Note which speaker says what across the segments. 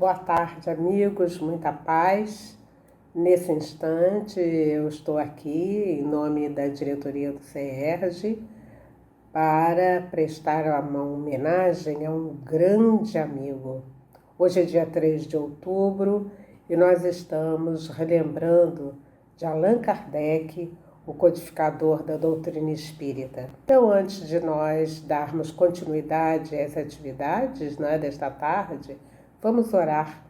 Speaker 1: Boa tarde, amigos, muita paz. Nesse instante, eu estou aqui em nome da diretoria do CERJ para prestar uma homenagem a um grande amigo. Hoje é dia 3 de outubro e nós estamos relembrando de Allan Kardec, o codificador da doutrina espírita. Então, antes de nós darmos continuidade às atividades desta tarde, vamos orar.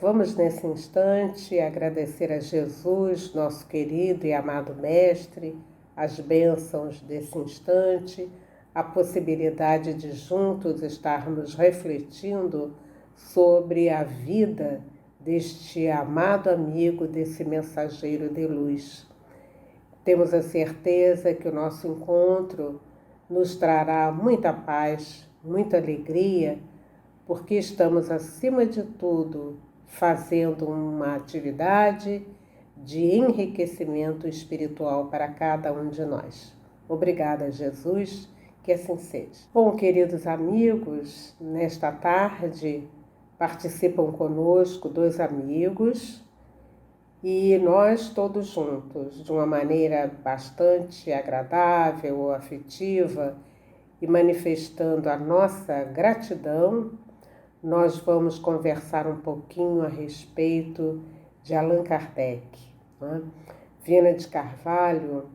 Speaker 1: Vamos, nesse instante, agradecer a Jesus, nosso querido e amado Mestre, as bênçãos desse instante, a possibilidade de juntos estarmos refletindo sobre a vida deste amado amigo, desse mensageiro de luz. Temos a certeza que o nosso encontro nos trará muita paz, muita alegria, porque estamos, acima de tudo, fazendo uma atividade de enriquecimento espiritual para cada um de nós. Obrigada, Jesus, que assim seja. Bom, queridos amigos, nesta tarde participam conosco 2 amigos e nós todos juntos, de uma maneira bastante agradável, afetiva e manifestando a nossa gratidão, nós vamos conversar um pouquinho a respeito de Allan Kardec. Viana de Carvalho,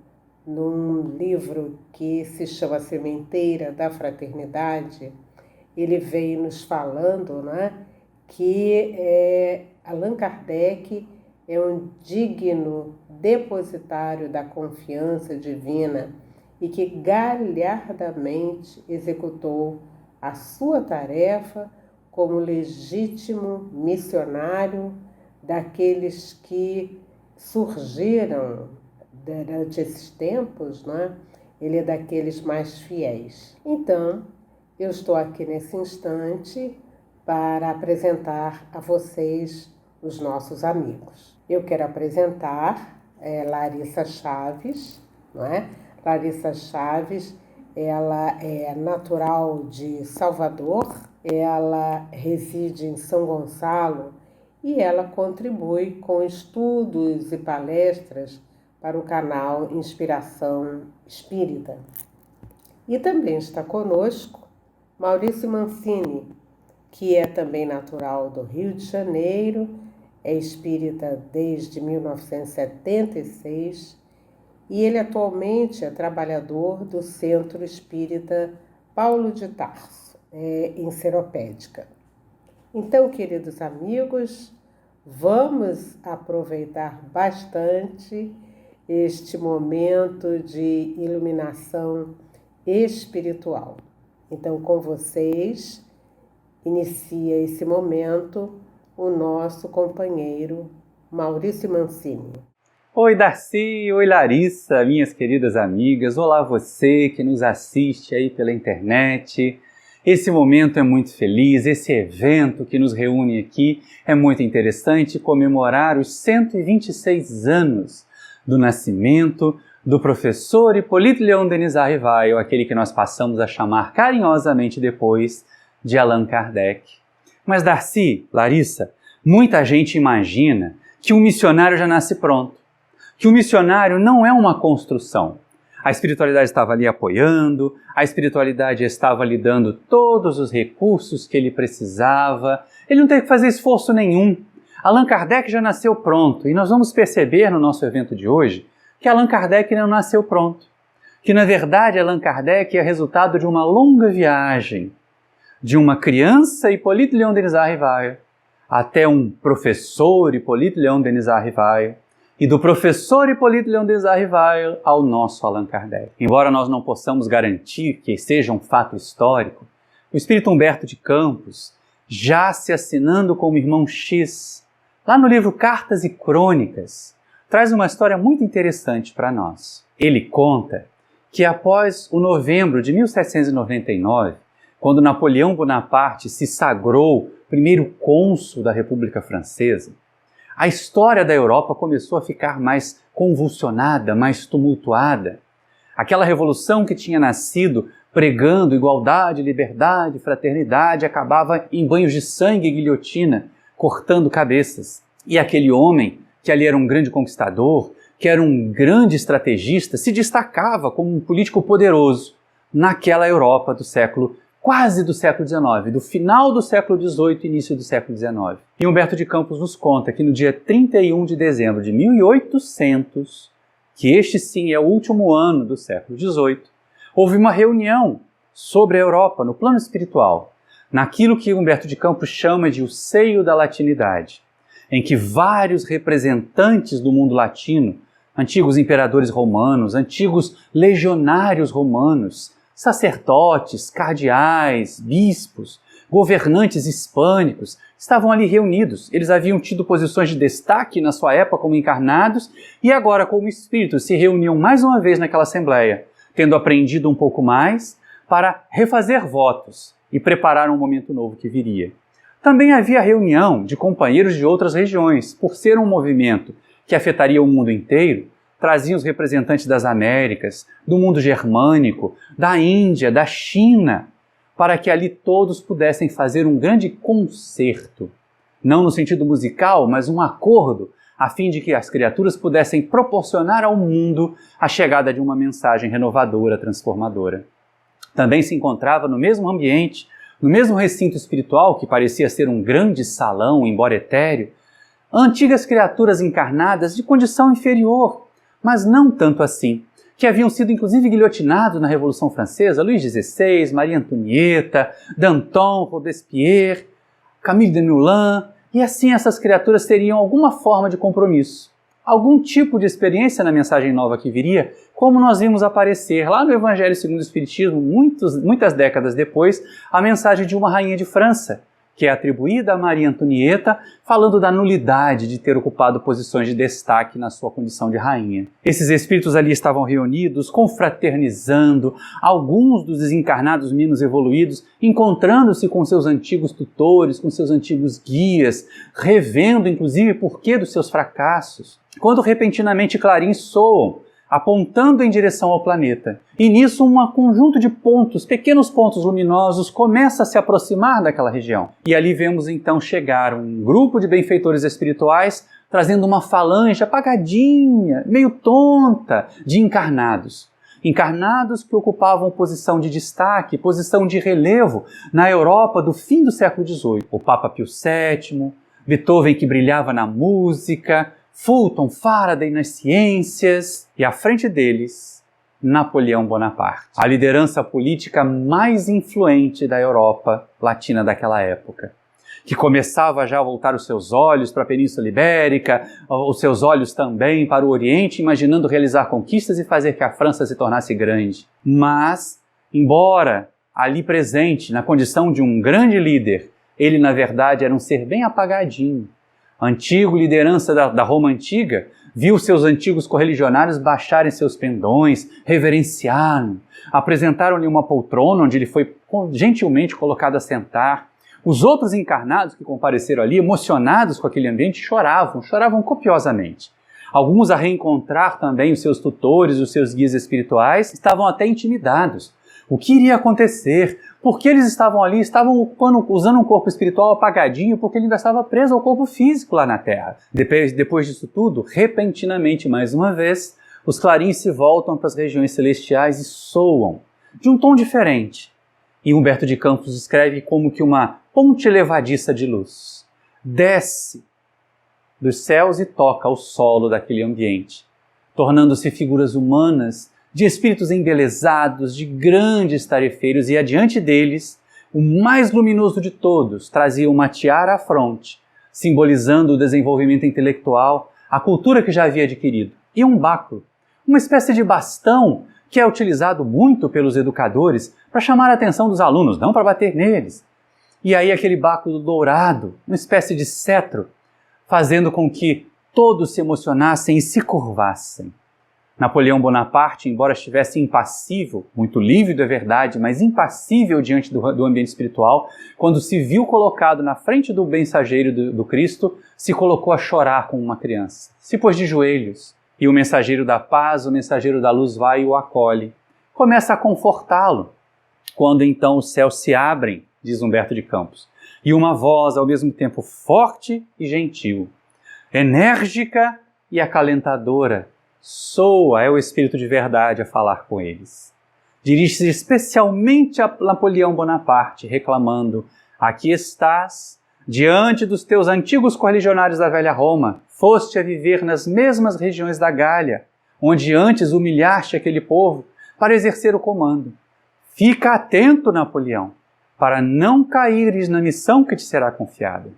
Speaker 1: num livro que se chama Sementeira da Fraternidade, ele veio nos falando que Allan Kardec é um digno depositário da confiança divina e que galhardamente executou a sua tarefa como legítimo missionário daqueles que surgiram durante esses tempos, Ele é daqueles mais fiéis. Então, eu estou aqui nesse instante para apresentar a vocês os nossos amigos. Eu quero apresentar Larissa Chaves, Larissa Chaves, ela é natural de Salvador, ela reside em São Gonçalo e ela contribui com estudos e palestras para o canal Inspiração Espírita. E também está conosco Maurício Mancini, que é também natural do Rio de Janeiro, é espírita desde 1976 e ele atualmente é trabalhador do Centro Espírita Paulo de Tarso, em Seropédica. Então, queridos amigos, vamos aproveitar bastante este momento de iluminação espiritual. Então, com vocês, inicia esse momento o nosso companheiro Maurício Mancini.
Speaker 2: Oi Darcy, oi Larissa, minhas queridas amigas, olá você que nos assiste aí pela internet. Esse momento é muito feliz, esse evento que nos reúne aqui é muito interessante, comemorar os 126 anos do nascimento do professor Hipólito Leon Denis Arrivaille, aquele que nós passamos a chamar carinhosamente depois de Allan Kardec. Mas Darcy, Larissa, muita gente imagina que um missionário já nasce pronto, que o missionário não é uma construção. A espiritualidade estava ali apoiando, a espiritualidade estava lhe dando todos os recursos que ele precisava, ele não teve que fazer esforço nenhum. Allan Kardec já nasceu pronto e nós vamos perceber no nosso evento de hoje que Allan Kardec não nasceu pronto, que na verdade Allan Kardec é resultado de uma longa viagem, de uma criança Hipólito Leon Denis Arrivaille até um professor Hipólito Leon Denis Arrivaille e do professor Hipólito Leon Denis Arrivaille ao nosso Allan Kardec. Embora nós não possamos garantir que seja um fato histórico, o espírito Humberto de Campos, já se assinando como irmão X, lá no livro Cartas e Crônicas, traz uma história muito interessante para nós. Ele conta que após o novembro de 1799, quando Napoleão Bonaparte se sagrou primeiro cônsul da República Francesa, a história da Europa começou a ficar mais convulsionada, mais tumultuada. Aquela revolução que tinha nascido pregando igualdade, liberdade, fraternidade, acabava em banhos de sangue e guilhotina, cortando cabeças. E aquele homem, que ali era um grande conquistador, que era um grande estrategista, se destacava como um político poderoso naquela Europa quase do século XIX, do final do século XVIII e início do século XIX. E Humberto de Campos nos conta que no dia 31 de dezembro de 1800, que este sim é o último ano do século XVIII, houve uma reunião sobre a Europa no plano espiritual, naquilo que Humberto de Campos chama de o seio da latinidade, em que vários representantes do mundo latino, antigos imperadores romanos, antigos legionários romanos, sacerdotes, cardeais, bispos, governantes hispânicos, estavam ali reunidos. Eles haviam tido posições de destaque na sua época como encarnados e agora, como espíritos, se reuniam mais uma vez naquela assembleia, tendo aprendido um pouco mais para refazer votos e preparar um momento novo que viria. Também havia reunião de companheiros de outras regiões, por ser um movimento que afetaria o mundo inteiro. Traziam os representantes das Américas, do mundo germânico, da Índia, da China, para que ali todos pudessem fazer um grande concerto. Não no sentido musical, mas um acordo, a fim de que as criaturas pudessem proporcionar ao mundo a chegada de uma mensagem renovadora, transformadora. Também se encontrava no mesmo ambiente, no mesmo recinto espiritual, que parecia ser um grande salão, embora etéreo, antigas criaturas encarnadas de condição inferior, mas não tanto assim, que haviam sido inclusive guilhotinados na Revolução Francesa, Luís XVI, Maria Antonieta, Danton, Robespierre, Camille Desmoulins, e assim essas criaturas teriam alguma forma de compromisso, algum tipo de experiência na mensagem nova que viria, como nós vimos aparecer lá no Evangelho segundo o Espiritismo, muitas décadas depois, a mensagem de uma rainha de França, que é atribuída a Maria Antonieta, falando da nulidade de ter ocupado posições de destaque na sua condição de rainha. Esses espíritos ali estavam reunidos, confraternizando, alguns dos desencarnados menos evoluídos, encontrando-se com seus antigos tutores, com seus antigos guias, revendo inclusive o porquê dos seus fracassos, quando repentinamente clarins soam, apontando em direção ao planeta. E nisso um conjunto de pontos, pequenos pontos luminosos, começa a se aproximar daquela região. E ali vemos então chegar um grupo de benfeitores espirituais trazendo uma falange apagadinha, meio tonta, de encarnados. Encarnados que ocupavam posição de destaque, posição de relevo na Europa do fim do século XVIII. O Papa Pio VII, Beethoven que brilhava na música, Fulton, Faraday nas ciências e à frente deles, Napoleão Bonaparte, a liderança política mais influente da Europa Latina daquela época, que começava já a voltar os seus olhos para a Península Ibérica, os seus olhos também para o Oriente, imaginando realizar conquistas e fazer que a França se tornasse grande. Mas, embora ali presente, na condição de um grande líder, ele na verdade era um ser bem apagadinho. Antigo liderança da Roma Antiga, viu seus antigos correligionários baixarem seus pendões, reverenciaram, apresentaram-lhe uma poltrona onde ele foi gentilmente colocado a sentar. Os outros encarnados que compareceram ali, emocionados com aquele ambiente, choravam copiosamente. Alguns, a reencontrar também os seus tutores, os seus guias espirituais, estavam até intimidados. O que iria acontecer? Por que eles estavam ali? Estavam usando um corpo espiritual apagadinho porque ele ainda estava preso ao corpo físico lá na Terra. Depois disso tudo, repentinamente, mais uma vez, os clarins se voltam para as regiões celestiais e soam de um tom diferente. E Humberto de Campos escreve como que uma ponte levadiça de luz desce dos céus e toca o solo daquele ambiente, tornando-se figuras humanas de espíritos embelezados, de grandes tarefeiros, e adiante deles, o mais luminoso de todos trazia uma tiara à fronte, simbolizando o desenvolvimento intelectual, a cultura que já havia adquirido, e um báculo, uma espécie de bastão que é utilizado muito pelos educadores para chamar a atenção dos alunos, não para bater neles. E aí aquele báculo dourado, uma espécie de cetro, fazendo com que todos se emocionassem e se curvassem. Napoleão Bonaparte, embora estivesse impassível, muito lívido é verdade, mas impassível diante do ambiente espiritual, quando se viu colocado na frente do mensageiro do Cristo, se colocou a chorar como uma criança. Se pôs de joelhos, e o mensageiro da paz, o mensageiro da luz vai e o acolhe. Começa a confortá-lo. Quando então os céus se abrem, diz Humberto de Campos, e uma voz ao mesmo tempo forte e gentil, enérgica e acalentadora, soa, é o Espírito de verdade a falar com eles. Dirige-se especialmente a Napoleão Bonaparte, reclamando: aqui estás, diante dos teus antigos correligionários da velha Roma, foste a viver nas mesmas regiões da Gália, onde antes humilhaste aquele povo para exercer o comando. Fica atento, Napoleão, para não caíres na missão que te será confiada.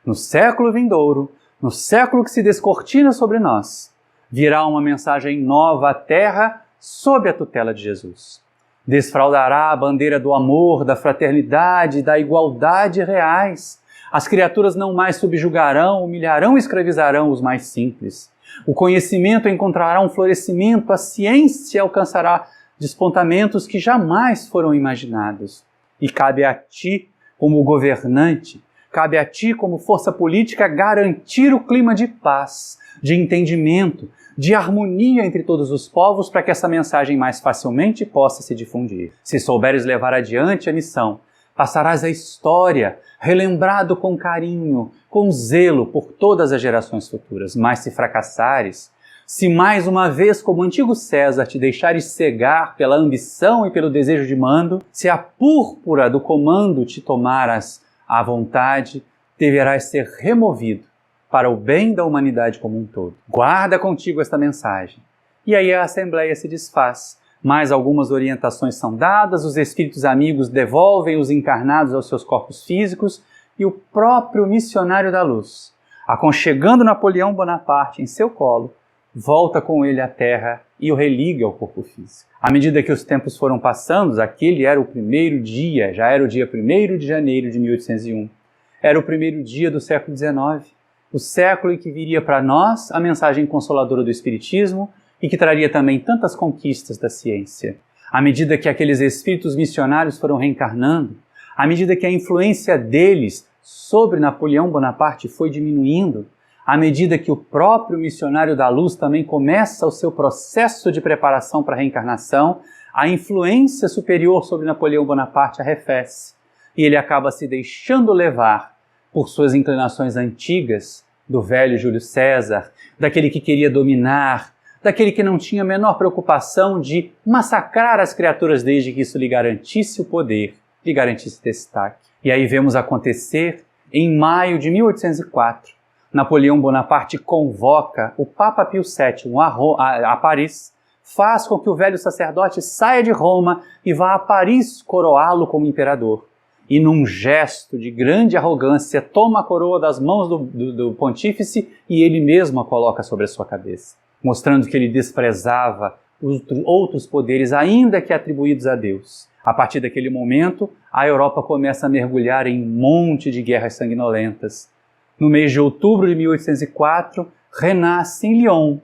Speaker 2: No século vindouro, no século que se descortina sobre nós, virá uma mensagem nova à terra sob a tutela de Jesus. Desfraldará a bandeira do amor, da fraternidade, da igualdade reais. As criaturas não mais subjugarão, humilharão e escravizarão os mais simples. O conhecimento encontrará um florescimento, a ciência alcançará despontamentos que jamais foram imaginados. E cabe a ti, como governante, cabe a ti, como força política, garantir o clima de paz, de entendimento, de harmonia entre todos os povos para que essa mensagem mais facilmente possa se difundir. Se souberes levar adiante a missão, passarás a história, relembrado com carinho, com zelo por todas as gerações futuras. Mas se fracassares, se mais uma vez, como antigo César, te deixares cegar pela ambição e pelo desejo de mando, se a púrpura do comando te tomaras à vontade, deverás ser removido para o bem da humanidade como um todo. Guarda contigo esta mensagem. E aí a Assembleia se desfaz. Mais algumas orientações são dadas, os espíritos amigos devolvem os encarnados aos seus corpos físicos e o próprio missionário da luz, aconchegando Napoleão Bonaparte em seu colo, volta com ele à terra e o religa ao corpo físico. À medida que os tempos foram passando, aquele era o primeiro dia, já era o dia 1º de janeiro de 1801. Era o primeiro dia do século XIX, o século em que viria para nós a mensagem consoladora do Espiritismo e que traria também tantas conquistas da ciência. À medida que aqueles espíritos missionários foram reencarnando, à medida que a influência deles sobre Napoleão Bonaparte foi diminuindo, à medida que o próprio missionário da luz também começa o seu processo de preparação para a reencarnação, a influência superior sobre Napoleão Bonaparte arrefece e ele acaba se deixando levar por suas inclinações antigas do velho Júlio César, daquele que queria dominar, daquele que não tinha a menor preocupação de massacrar as criaturas desde que isso lhe garantisse o poder, lhe garantisse destaque. E aí vemos acontecer, em maio de 1804, Napoleão Bonaparte convoca o Papa Pio VII a Paris, faz com que o velho sacerdote saia de Roma e vá a Paris coroá-lo como imperador. E num gesto de grande arrogância, toma a coroa das mãos do pontífice e ele mesmo a coloca sobre a sua cabeça, mostrando que ele desprezava os outros poderes, ainda que atribuídos a Deus. A partir daquele momento, a Europa começa a mergulhar em um monte de guerras sanguinolentas. No mês de outubro de 1804, renasce em Lyon,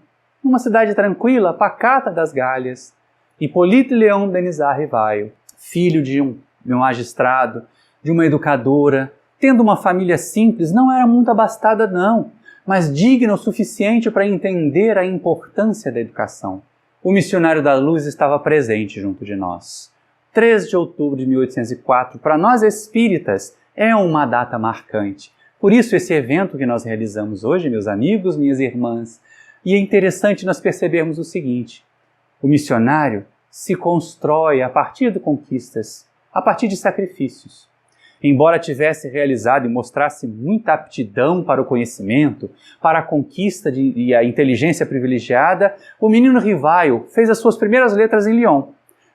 Speaker 2: numa cidade tranquila, pacata das Gálias, Hippolyte Léon Denisard Rivaio, filho de um magistrado, de uma educadora, tendo uma família simples, não era muito abastada não, mas digna o suficiente para entender a importância da educação. O missionário da luz estava presente junto de nós. 3 de outubro de 1804, para nós espíritas, é uma data marcante. Por isso esse evento que nós realizamos hoje, meus amigos, minhas irmãs, e é interessante nós percebermos o seguinte: o missionário se constrói a partir de conquistas, a partir de sacrifícios. Embora tivesse realizado e mostrasse muita aptidão para o conhecimento, para a conquista e a inteligência privilegiada, o menino Rivaio fez as suas primeiras letras em Lyon.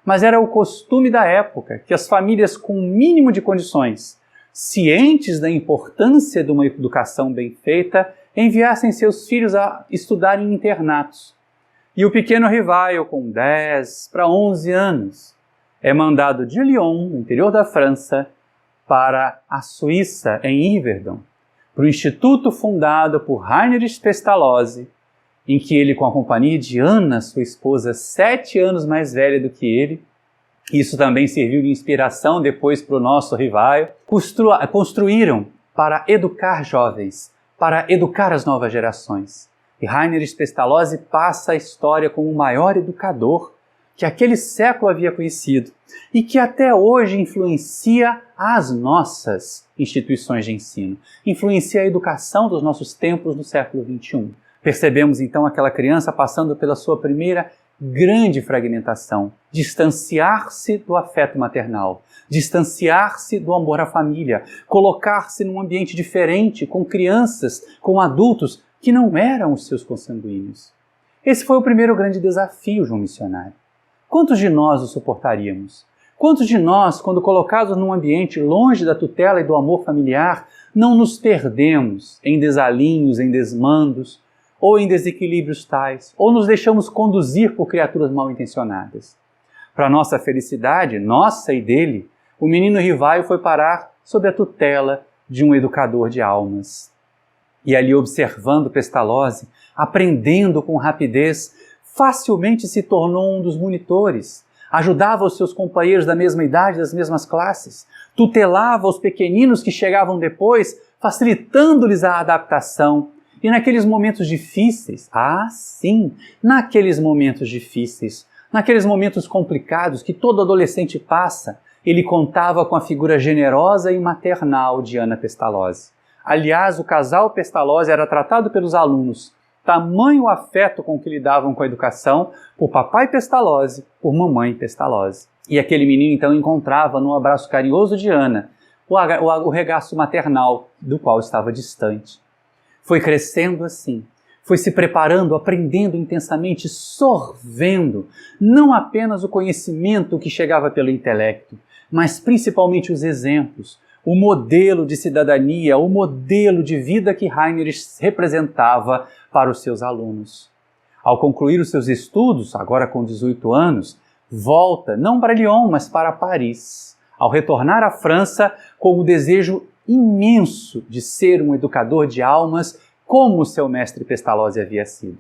Speaker 2: Mas era o costume da época que as famílias com o mínimo de condições, cientes da importância de uma educação bem feita, enviassem seus filhos a estudar em internatos. E o pequeno Rivaio, com 10 para 11 anos, é mandado de Lyon, no interior da França, para a Suíça, em Yverdon, para o instituto fundado por Heinrich Pestalozzi, em que ele, com a companhia de Ana, sua esposa, 7 anos mais velha do que ele, isso também serviu de inspiração depois para o nosso Rivaio, construíram para educar jovens, para educar as novas gerações. E Heinrich Pestalozzi passa a história como o maior educador que aquele século havia conhecido e que até hoje influencia as nossas instituições de ensino, influencia a educação dos nossos tempos no século XXI. Percebemos então aquela criança passando pela sua primeira grande fragmentação, distanciar-se do afeto maternal, distanciar-se do amor à família, colocar-se num ambiente diferente, com crianças, com adultos que não eram os seus consanguíneos. Esse foi o primeiro grande desafio, João Missionário. Quantos de nós o suportaríamos? Quantos de nós, quando colocados num ambiente longe da tutela e do amor familiar, não nos perdemos em desalinhos, em desmandos, ou em desequilíbrios tais, ou nos deixamos conduzir por criaturas mal intencionadas? Para nossa felicidade, nossa e dele, o menino Rivaio foi parar sob a tutela de um educador de almas. E ali, observando Pestalozzi, aprendendo com rapidez, facilmente se tornou um dos monitores, ajudava os seus companheiros da mesma idade, das mesmas classes, tutelava os pequeninos que chegavam depois, facilitando-lhes a adaptação. E naqueles momentos difíceis, naqueles momentos complicados que todo adolescente passa, ele contava com a figura generosa e maternal de Ana Pestalozzi. Aliás, o casal Pestalozzi era tratado pelos alunos, tamanho afeto com que lidavam com a educação, por papai Pestalozzi, por mamãe Pestalozzi. E aquele menino então encontrava no abraço carinhoso de Ana o regaço maternal do qual estava distante. Foi crescendo assim, foi se preparando, aprendendo intensamente, sorvendo, não apenas o conhecimento que chegava pelo intelecto, mas principalmente os exemplos, o modelo de cidadania, o modelo de vida que Heinrich representava para os seus alunos. Ao concluir os seus estudos, agora com 18 anos, volta não para Lyon, mas para Paris. Ao retornar à França, com o desejo imenso de ser um educador de almas, como o seu mestre Pestalozzi havia sido.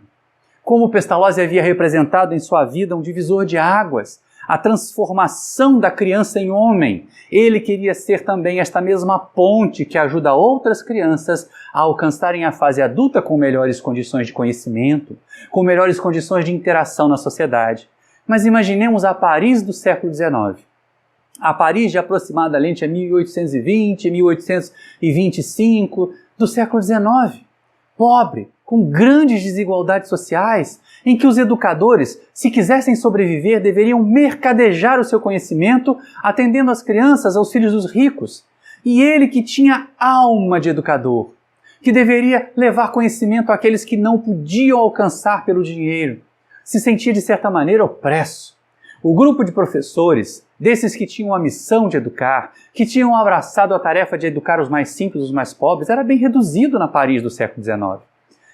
Speaker 2: Como Pestalozzi havia representado em sua vida um divisor de águas, a transformação da criança em homem. Ele queria ser também esta mesma ponte que ajuda outras crianças a alcançarem a fase adulta com melhores condições de conhecimento, com melhores condições de interação na sociedade. Mas imaginemos a Paris do século XIX. A Paris de aproximadamente 1820, 1825 do século XIX. Pobre, com grandes desigualdades sociais, em que os educadores, se quisessem sobreviver, deveriam mercadejar o seu conhecimento, atendendo as crianças, aos filhos dos ricos. E ele que tinha alma de educador, que deveria levar conhecimento àqueles que não podiam alcançar pelo dinheiro, se sentia de certa maneira opresso. O grupo de professores, desses que tinham a missão de educar, que tinham abraçado a tarefa de educar os mais simples, os mais pobres, era bem reduzido na Paris do século XIX.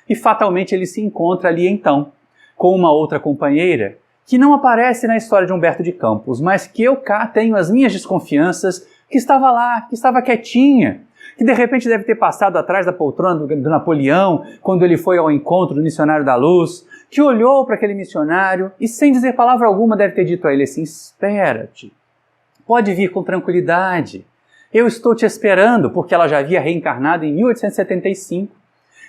Speaker 2: E fatalmente ele se encontra ali então, com uma outra companheira, que não aparece na história de Humberto de Campos, mas que eu cá tenho as minhas desconfianças, que estava lá, que estava quietinha, que de repente deve ter passado atrás da poltrona do Napoleão, quando ele foi ao encontro do missionário da luz, que olhou para aquele missionário e, sem dizer palavra alguma, deve ter dito a ele assim: espera-te, pode vir com tranquilidade, eu estou te esperando, porque ela já havia reencarnado em 1875,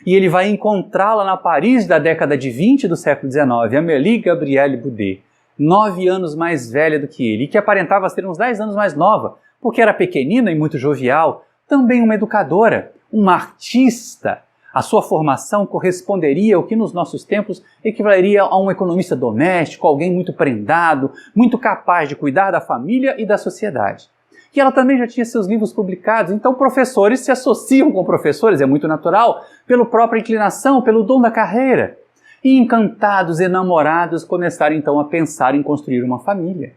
Speaker 2: e ele vai encontrá-la na Paris da década de 20 do século XIX, Amélie Gabrielle Boudet, 9 anos mais velha do que ele, e que aparentava ser uns 10 anos mais nova, porque era pequenina e muito jovial, também uma educadora, uma artista. A sua formação corresponderia ao que nos nossos tempos equivaleria a um economista doméstico, alguém muito prendado, muito capaz de cuidar da família e da sociedade. E ela também já tinha seus livros publicados, então professores se associam com professores, é muito natural, pela própria inclinação, pelo dom da carreira. E encantados, enamorados, começaram então a pensar em construir uma família.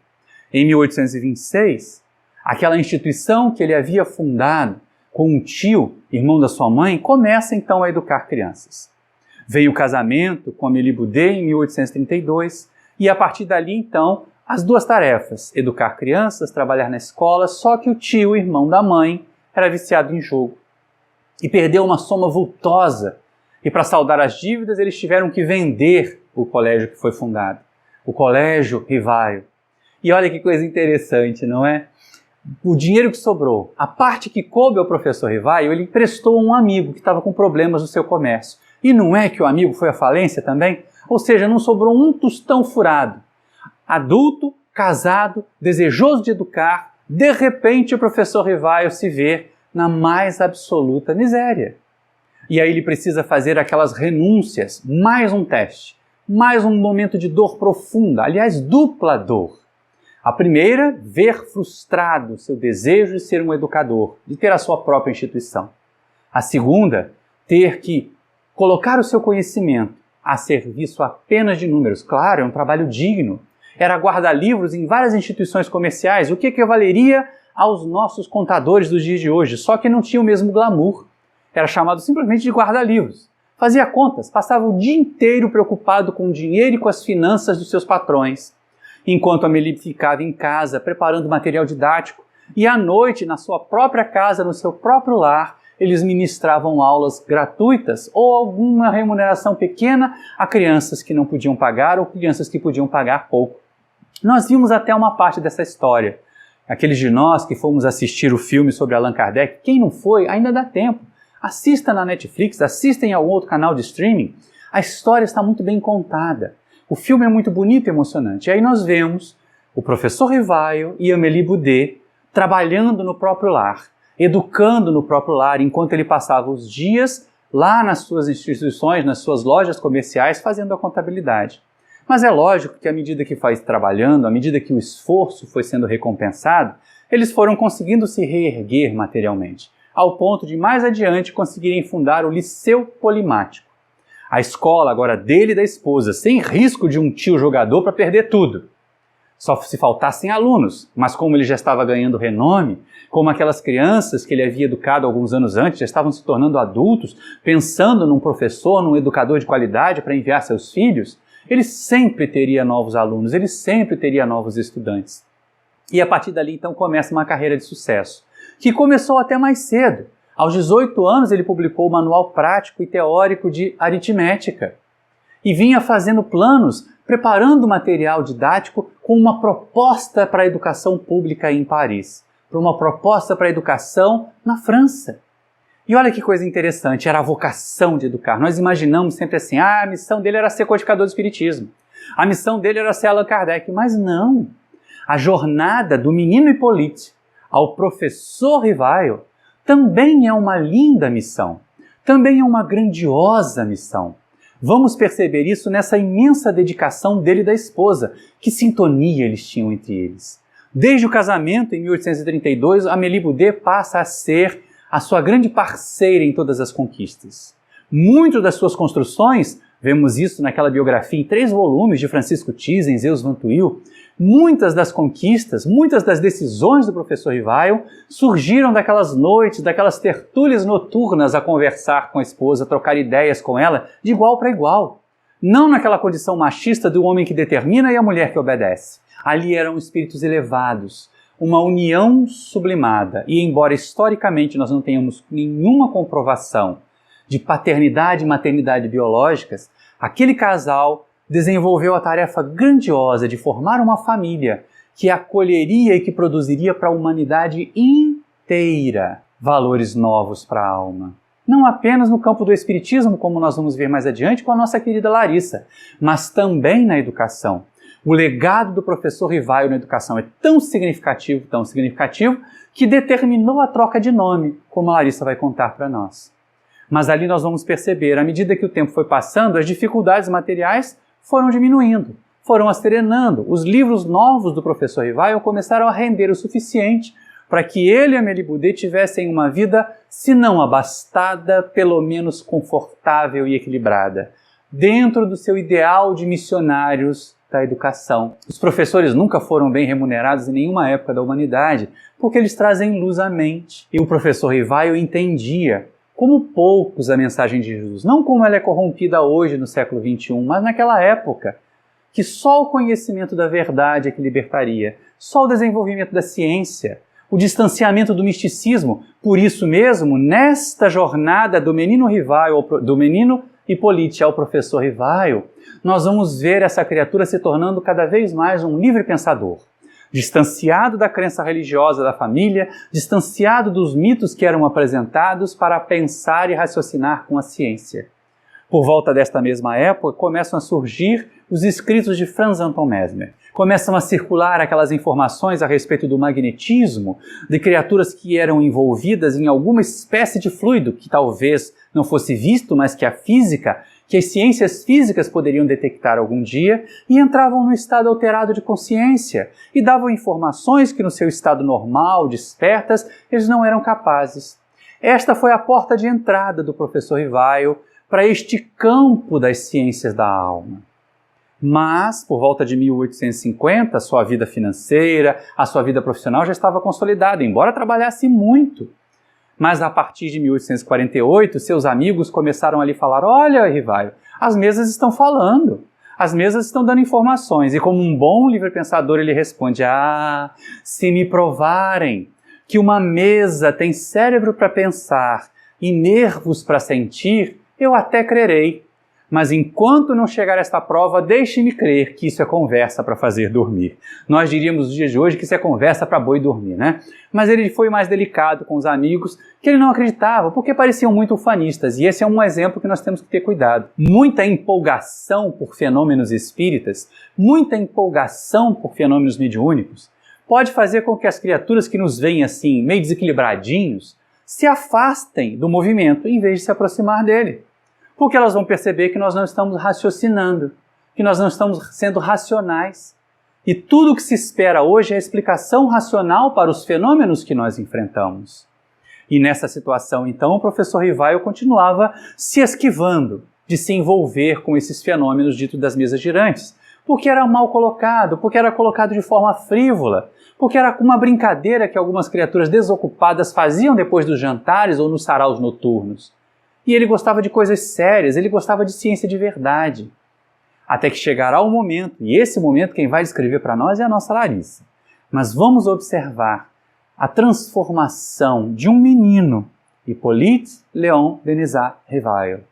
Speaker 2: Em 1826, aquela instituição que ele havia fundado com um tio, irmão da sua mãe, começa então a educar crianças. Veio o casamento com Amélie Boudet em 1832 e a partir dali então as duas tarefas, educar crianças, trabalhar na escola, só que o tio, irmão da mãe, era viciado em jogo e perdeu uma soma vultosa e para saldar as dívidas eles tiveram que vender o colégio que foi fundado, o Colégio Rivaio. E olha que coisa interessante, não é? O dinheiro que sobrou, a parte que coube ao professor Rivaio, ele emprestou a um amigo que estava com problemas no seu comércio. E não é que o amigo foi à falência também? Ou seja, não sobrou um tostão furado. adulto, casado, desejoso de educar, de repente o professor Rivaio se vê na mais absoluta miséria. E aí ele precisa fazer aquelas renúncias, mais um teste, mais um momento de dor profunda, aliás, dupla dor. A primeira, ver frustrado seu desejo de ser um educador, de ter a sua própria instituição. A segunda, ter que colocar o seu conhecimento a serviço apenas de números. Claro, é um trabalho digno. Era guarda-livros em várias instituições comerciais, o que equivaleria aos nossos contadores dos dias de hoje, só que não tinha o mesmo glamour. Era chamado simplesmente de guarda-livros. Fazia contas, passava o dia inteiro preocupado com o dinheiro e com as finanças dos seus patrões, enquanto Amélie ficava em casa preparando material didático, e à noite, na sua própria casa, no seu próprio lar, eles ministravam aulas gratuitas ou alguma remuneração pequena a crianças que não podiam pagar ou crianças que podiam pagar pouco. Nós vimos até uma parte dessa história. Aqueles de nós que fomos assistir o filme sobre Allan Kardec, quem não foi, ainda dá tempo. Assista na Netflix, assista em algum outro canal de streaming. A história está muito bem contada. O filme é muito bonito e emocionante. E aí nós vemos o professor Rivaio e Amélie Boudet trabalhando no próprio lar, educando no próprio lar, enquanto ele passava os dias lá nas suas instituições, nas suas lojas comerciais, fazendo a contabilidade. Mas é lógico que à medida que foi trabalhando, à medida que o esforço foi sendo recompensado, eles foram conseguindo se reerguer materialmente, ao ponto de mais adiante conseguirem fundar o Liceu Polimático. A escola agora dele e da esposa, sem risco de um tio jogador para perder tudo. Só se faltassem alunos, mas como ele já estava ganhando renome, como aquelas crianças que ele havia educado alguns anos antes já estavam se tornando adultos, pensando num professor, num educador de qualidade para enviar seus filhos, ele sempre teria novos alunos, ele sempre teria novos estudantes. E a partir dali então começa uma carreira de sucesso, que começou até mais cedo. Aos 18 anos ele publicou o Manual Prático e Teórico de Aritmética e vinha fazendo planos, preparando material didático com uma proposta para a educação pública em Paris, para uma proposta para a educação na França. E olha que coisa interessante, era a vocação de educar. Nós imaginamos sempre assim, a missão dele era ser codificador do espiritismo, a missão dele era ser Allan Kardec, mas não. A jornada do menino Hippolyte ao professor Rivaio também é uma linda missão, também é uma grandiosa missão. Vamos perceber isso nessa imensa dedicação dele e da esposa, que sintonia eles tinham entre eles. Desde o casamento, em 1832, Amélie Boudet passa a ser a sua grande parceira em todas as conquistas. Muitas das suas construções, vemos isso naquela biografia em 3 volumes de Francisco Thyssen, Zeus Van Tuyl, muitas das conquistas, muitas das decisões do professor Rivaio surgiram daquelas noites, daquelas tertúlias noturnas a conversar com a esposa, a trocar ideias com ela de igual para igual. Não naquela condição machista do homem que determina e a mulher que obedece. Ali eram espíritos elevados, uma união sublimada, e embora historicamente nós não tenhamos nenhuma comprovação de paternidade e maternidade biológicas, aquele casal desenvolveu a tarefa grandiosa de formar uma família que acolheria e que produziria para a humanidade inteira valores novos para a alma. Não apenas no campo do espiritismo, como nós vamos ver mais adiante com a nossa querida Larissa, mas também na educação. O legado do professor Rivaio na educação é tão significativo, que determinou a troca de nome, como a Larissa vai contar para nós. Mas ali nós vamos perceber, à medida que o tempo foi passando, as dificuldades materiais foram diminuindo, foram serenando. Os livros novos do professor Rivaio começaram a render o suficiente para que ele e Amélie Boudet tivessem uma vida, se não abastada, pelo menos confortável e equilibrada, dentro do seu ideal de missionários da educação. Os professores nunca foram bem remunerados em nenhuma época da humanidade, porque eles trazem luz à mente. E o professor Rivaio entendia, como poucos, a mensagem de Jesus, não como ela é corrompida hoje no século XXI, mas naquela época, que só o conhecimento da verdade é que libertaria, só o desenvolvimento da ciência, o distanciamento do misticismo. Por isso mesmo, nesta jornada do menino Hippolyte ao professor Rivaio, nós vamos ver essa criatura se tornando cada vez mais um livre pensador, distanciado da crença religiosa da família, distanciado dos mitos que eram apresentados para pensar e raciocinar com a ciência. Por volta desta mesma época, começam a surgir os escritos de Franz Anton Mesmer. Começam a circular aquelas informações a respeito do magnetismo, de criaturas que eram envolvidas em alguma espécie de fluido que talvez não fosse visto, mas que a física, que as ciências físicas poderiam detectar algum dia, e entravam no estado alterado de consciência e davam informações que no seu estado normal, despertas, eles não eram capazes. Esta foi a porta de entrada do professor Rivaio para este campo das ciências da alma. Mas, por volta de 1850, a sua vida financeira, a sua vida profissional já estava consolidada, embora trabalhasse muito. Mas a partir de 1848, seus amigos começaram a lhe falar: olha, Rivaio, as mesas estão falando, as mesas estão dando informações. E como um bom livre-pensador, ele responde: ah, se me provarem que uma mesa tem cérebro para pensar e nervos para sentir, eu até crerei. Mas enquanto não chegar esta prova, deixe-me crer que isso é conversa para fazer dormir. Nós diríamos nos dias de hoje que isso é conversa para boi dormir, né? Mas ele foi mais delicado com os amigos, que ele não acreditava, porque pareciam muito ufanistas. E esse é um exemplo que nós temos que ter cuidado. Muita empolgação por fenômenos espíritas, muita empolgação por fenômenos mediúnicos, pode fazer com que as criaturas que nos veem assim, meio desequilibradinhos, se afastem do movimento em vez de se aproximar dele. Porque elas vão perceber que nós não estamos raciocinando, que nós não estamos sendo racionais. E tudo o que se espera hoje é a explicação racional para os fenômenos que nós enfrentamos. E nessa situação, então, o professor Rivaio continuava se esquivando de se envolver com esses fenômenos ditos das mesas girantes, porque era mal colocado, porque era colocado de forma frívola, porque era uma brincadeira que algumas criaturas desocupadas faziam depois dos jantares ou nos saraus noturnos. E ele gostava de coisas sérias, ele gostava de ciência de verdade. Até que chegará o momento, e esse momento quem vai descrever para nós é a nossa Larissa. Mas vamos observar a transformação de um menino, Hippolyte Léon Denisard Rivaio,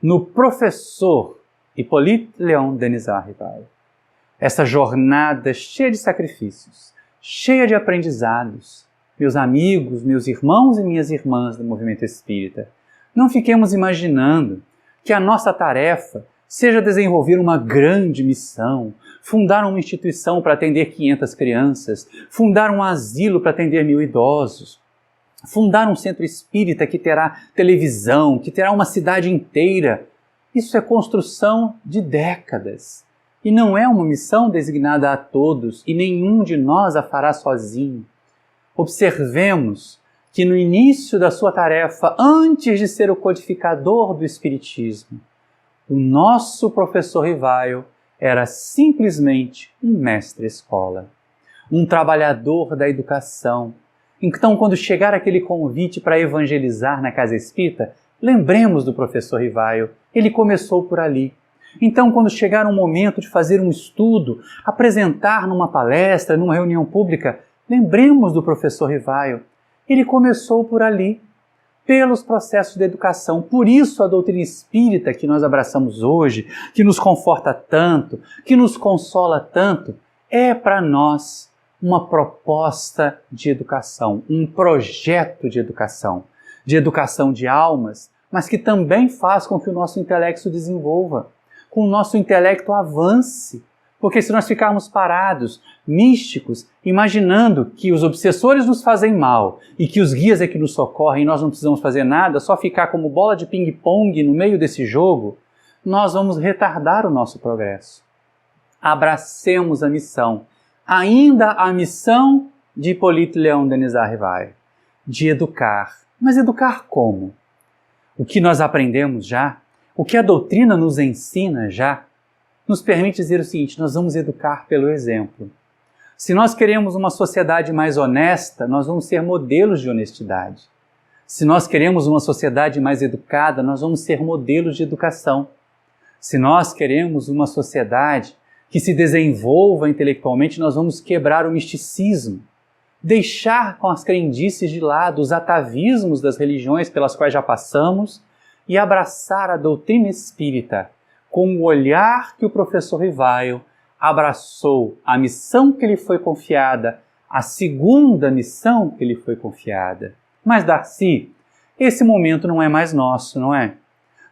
Speaker 2: no professor Hippolyte Léon Denisard Rivaio. Essa jornada cheia de sacrifícios, cheia de aprendizados. Meus amigos, meus irmãos e minhas irmãs do movimento espírita, não fiquemos imaginando que a nossa tarefa seja desenvolver uma grande missão, fundar uma instituição para atender 500 crianças, fundar um asilo para atender 1000 idosos, fundar um centro espírita que terá televisão, que terá uma cidade inteira. Isso é construção de décadas. E não é uma missão designada a todos, e nenhum de nós a fará sozinho. Observemos que no início da sua tarefa, antes de ser o codificador do Espiritismo, o nosso professor Rivaio era simplesmente um mestre-escola, um trabalhador da educação. Então, quando chegar aquele convite para evangelizar na casa espírita, lembremos do professor Rivaio, ele começou por ali. Então, quando chegar um momento de fazer um estudo, apresentar numa palestra, numa reunião pública, lembremos do professor Rivaio. Ele começou por ali, pelos processos de educação. Por isso a doutrina espírita que nós abraçamos hoje, que nos conforta tanto, que nos consola tanto, é para nós uma proposta de educação, um projeto de educação de almas, mas que também faz com que o nosso intelecto se desenvolva, com o nosso intelecto avance. Porque se nós ficarmos parados, místicos, imaginando que os obsessores nos fazem mal e que os guias é que nos socorrem e nós não precisamos fazer nada, só ficar como bola de ping-pong no meio desse jogo, nós vamos retardar o nosso progresso. Abracemos a missão, ainda a missão de Hippolyte Léon Denisard Rivaio, de educar. Mas educar como? O que nós aprendemos já, o que a doutrina nos ensina já, nos permite dizer o seguinte: nós vamos educar pelo exemplo. Se nós queremos uma sociedade mais honesta, nós vamos ser modelos de honestidade. Se nós queremos uma sociedade mais educada, nós vamos ser modelos de educação. Se nós queremos uma sociedade que se desenvolva intelectualmente, nós vamos quebrar o misticismo, deixar com as crendices de lado os atavismos das religiões pelas quais já passamos e abraçar a doutrina espírita com o olhar que o professor Rivaio abraçou a missão que lhe foi confiada, a segunda missão que lhe foi confiada. Mas, Darcy, esse momento não é mais nosso, não é?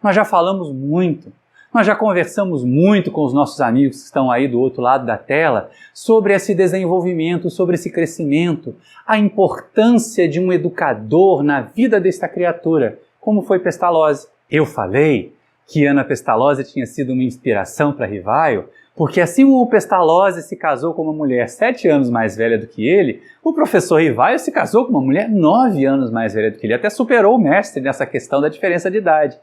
Speaker 2: Nós já falamos muito, Nós já conversamos muito com os nossos amigos que estão aí do outro lado da tela sobre esse desenvolvimento, sobre esse crescimento, a importância de um educador na vida desta criatura, como foi Pestalozzi. Eu falei que Ana Pestalozzi tinha sido uma inspiração para Rivaio, porque assim como o Pestalozzi se casou com uma mulher 7 anos mais velha do que ele, o professor Rivaio se casou com uma mulher 9 anos mais velha do que ele, até superou o mestre nessa questão da diferença de idade.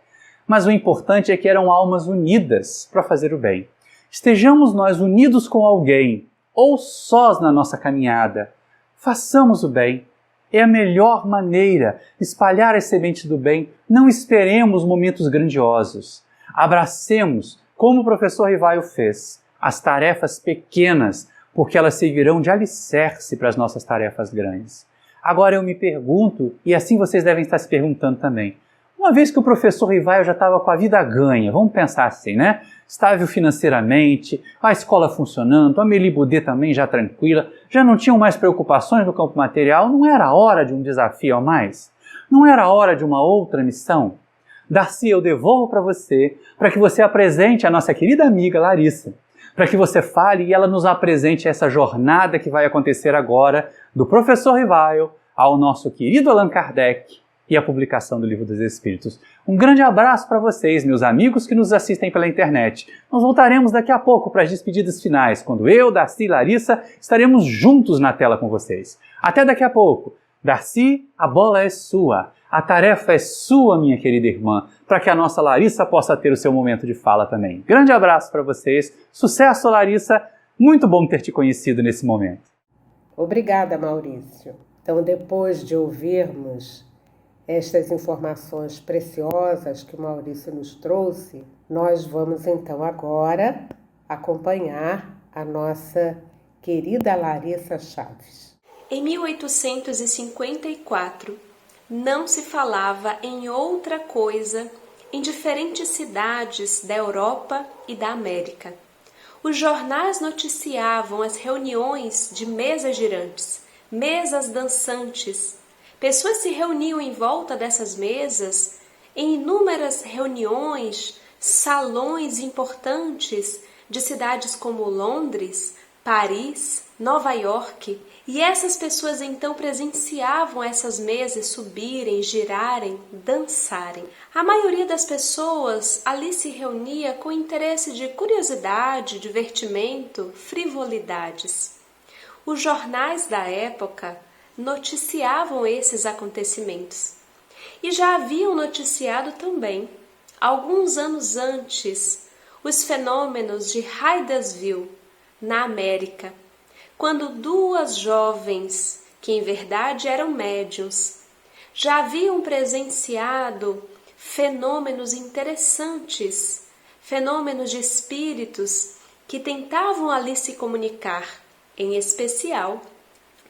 Speaker 2: Mas o importante é que eram almas unidas para fazer o bem. Estejamos nós unidos com alguém ou sós na nossa caminhada, façamos o bem. É a melhor maneira de espalhar as sementes do bem. Não esperemos momentos grandiosos. Abracemos, como o professor Rivaio fez, as tarefas pequenas, porque elas servirão de alicerce para as nossas tarefas grandes. Agora eu me pergunto, e assim vocês devem estar se perguntando também, uma vez que o professor Rivaio já estava com a vida ganha, vamos pensar assim, né? Estável financeiramente, a escola funcionando, a Meli Boudet também já tranquila, já não tinham mais preocupações no campo material, não era hora de um desafio a mais? Não era hora de uma outra missão? Darcy, eu devolvo para você, para que você apresente a nossa querida amiga Larissa, para que você fale e ela nos apresente essa jornada que vai acontecer agora do professor Rivaio ao nosso querido Allan Kardec, e a publicação do Livro dos Espíritos. Um grande abraço para vocês, meus amigos que nos assistem pela internet. Nós voltaremos daqui a pouco para as despedidas finais, quando eu, Darcy e Larissa estaremos juntos na tela com vocês. Até daqui a pouco. Darcy, a bola é sua. A tarefa é sua, minha querida irmã, para que a nossa Larissa possa ter o seu momento de fala também. Grande abraço para vocês. Sucesso, Larissa. Muito bom ter te conhecido nesse momento.
Speaker 1: Obrigada, Maurício. Então, depois de ouvirmos estas informações preciosas que o Maurício nos trouxe, nós vamos então agora acompanhar a nossa querida Larissa Chaves.
Speaker 3: Em 1854, não se falava em outra coisa em diferentes cidades da Europa e da América. Os jornais noticiavam as reuniões de mesas girantes, mesas dançantes. Pessoas se reuniam em volta dessas mesas em inúmeras reuniões, salões importantes de cidades como Londres, Paris, Nova York, e essas pessoas então presenciavam essas mesas subirem, girarem, dançarem. A maioria das pessoas ali se reunia com interesse de curiosidade, divertimento, frivolidades. Os jornais da época noticiavam esses acontecimentos. E já haviam noticiado também, alguns anos antes, os fenômenos de Hydesville, na América, quando 2 jovens, que em verdade eram médiuns, já haviam presenciado fenômenos interessantes, fenômenos de espíritos que tentavam ali se comunicar, em especial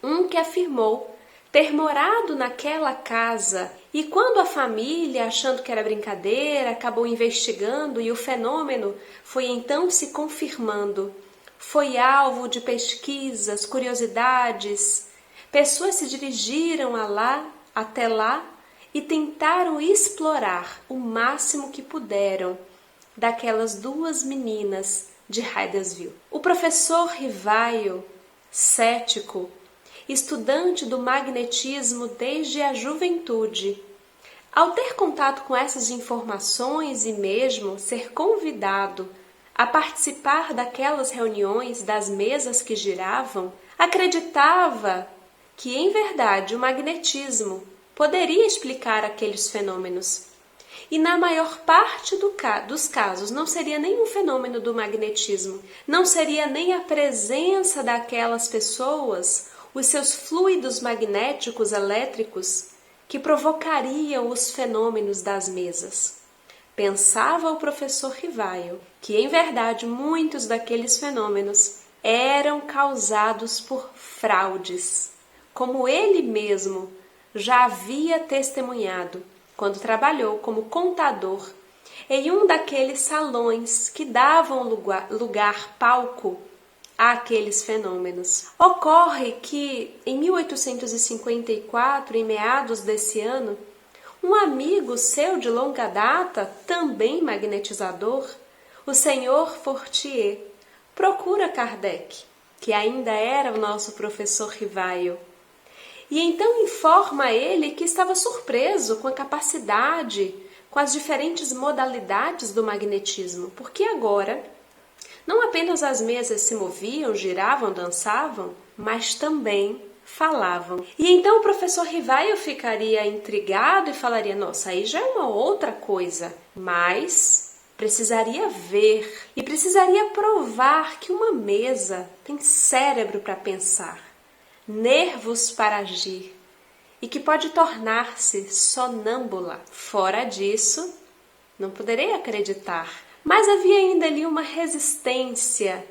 Speaker 3: um que afirmou ter morado naquela casa e quando a família, achando que era brincadeira, acabou investigando e o fenômeno foi então se confirmando. Foi alvo de pesquisas, curiosidades. Pessoas se dirigiram até lá e tentaram explorar o máximo que puderam daquelas 2 meninas de Hydesville. O professor Rivaio, cético, estudante do magnetismo desde a juventude, ao ter contato com essas informações e mesmo ser convidado a participar daquelas reuniões, das mesas que giravam, acreditava que, em verdade, o magnetismo poderia explicar aqueles fenômenos. E na maior parte dos casos não seria nem um fenômeno do magnetismo, não seria nem a presença daquelas pessoas, os seus fluidos magnéticos elétricos, que provocariam os fenômenos das mesas. Pensava o professor Rivaio que, em verdade, muitos daqueles fenômenos eram causados por fraudes, como ele mesmo já havia testemunhado quando trabalhou como contador em um daqueles salões que davam palco àqueles fenômenos. Ocorre que, em 1854, em meados desse ano, um amigo seu de longa data, também magnetizador, o senhor Fortier procura Kardec, que ainda era o nosso professor Rivaio, e então informa a ele que estava surpreso com a capacidade, com as diferentes modalidades do magnetismo, porque agora não apenas as mesas se moviam, giravam, dançavam, mas também falavam. E então o professor Rivaio ficaria intrigado e falaria: nossa, aí já é uma outra coisa, mas precisaria ver e precisaria provar que uma mesa tem cérebro para pensar, nervos para agir e que pode tornar-se sonâmbula. Fora disso, não poderei acreditar. Mas havia ainda ali uma resistência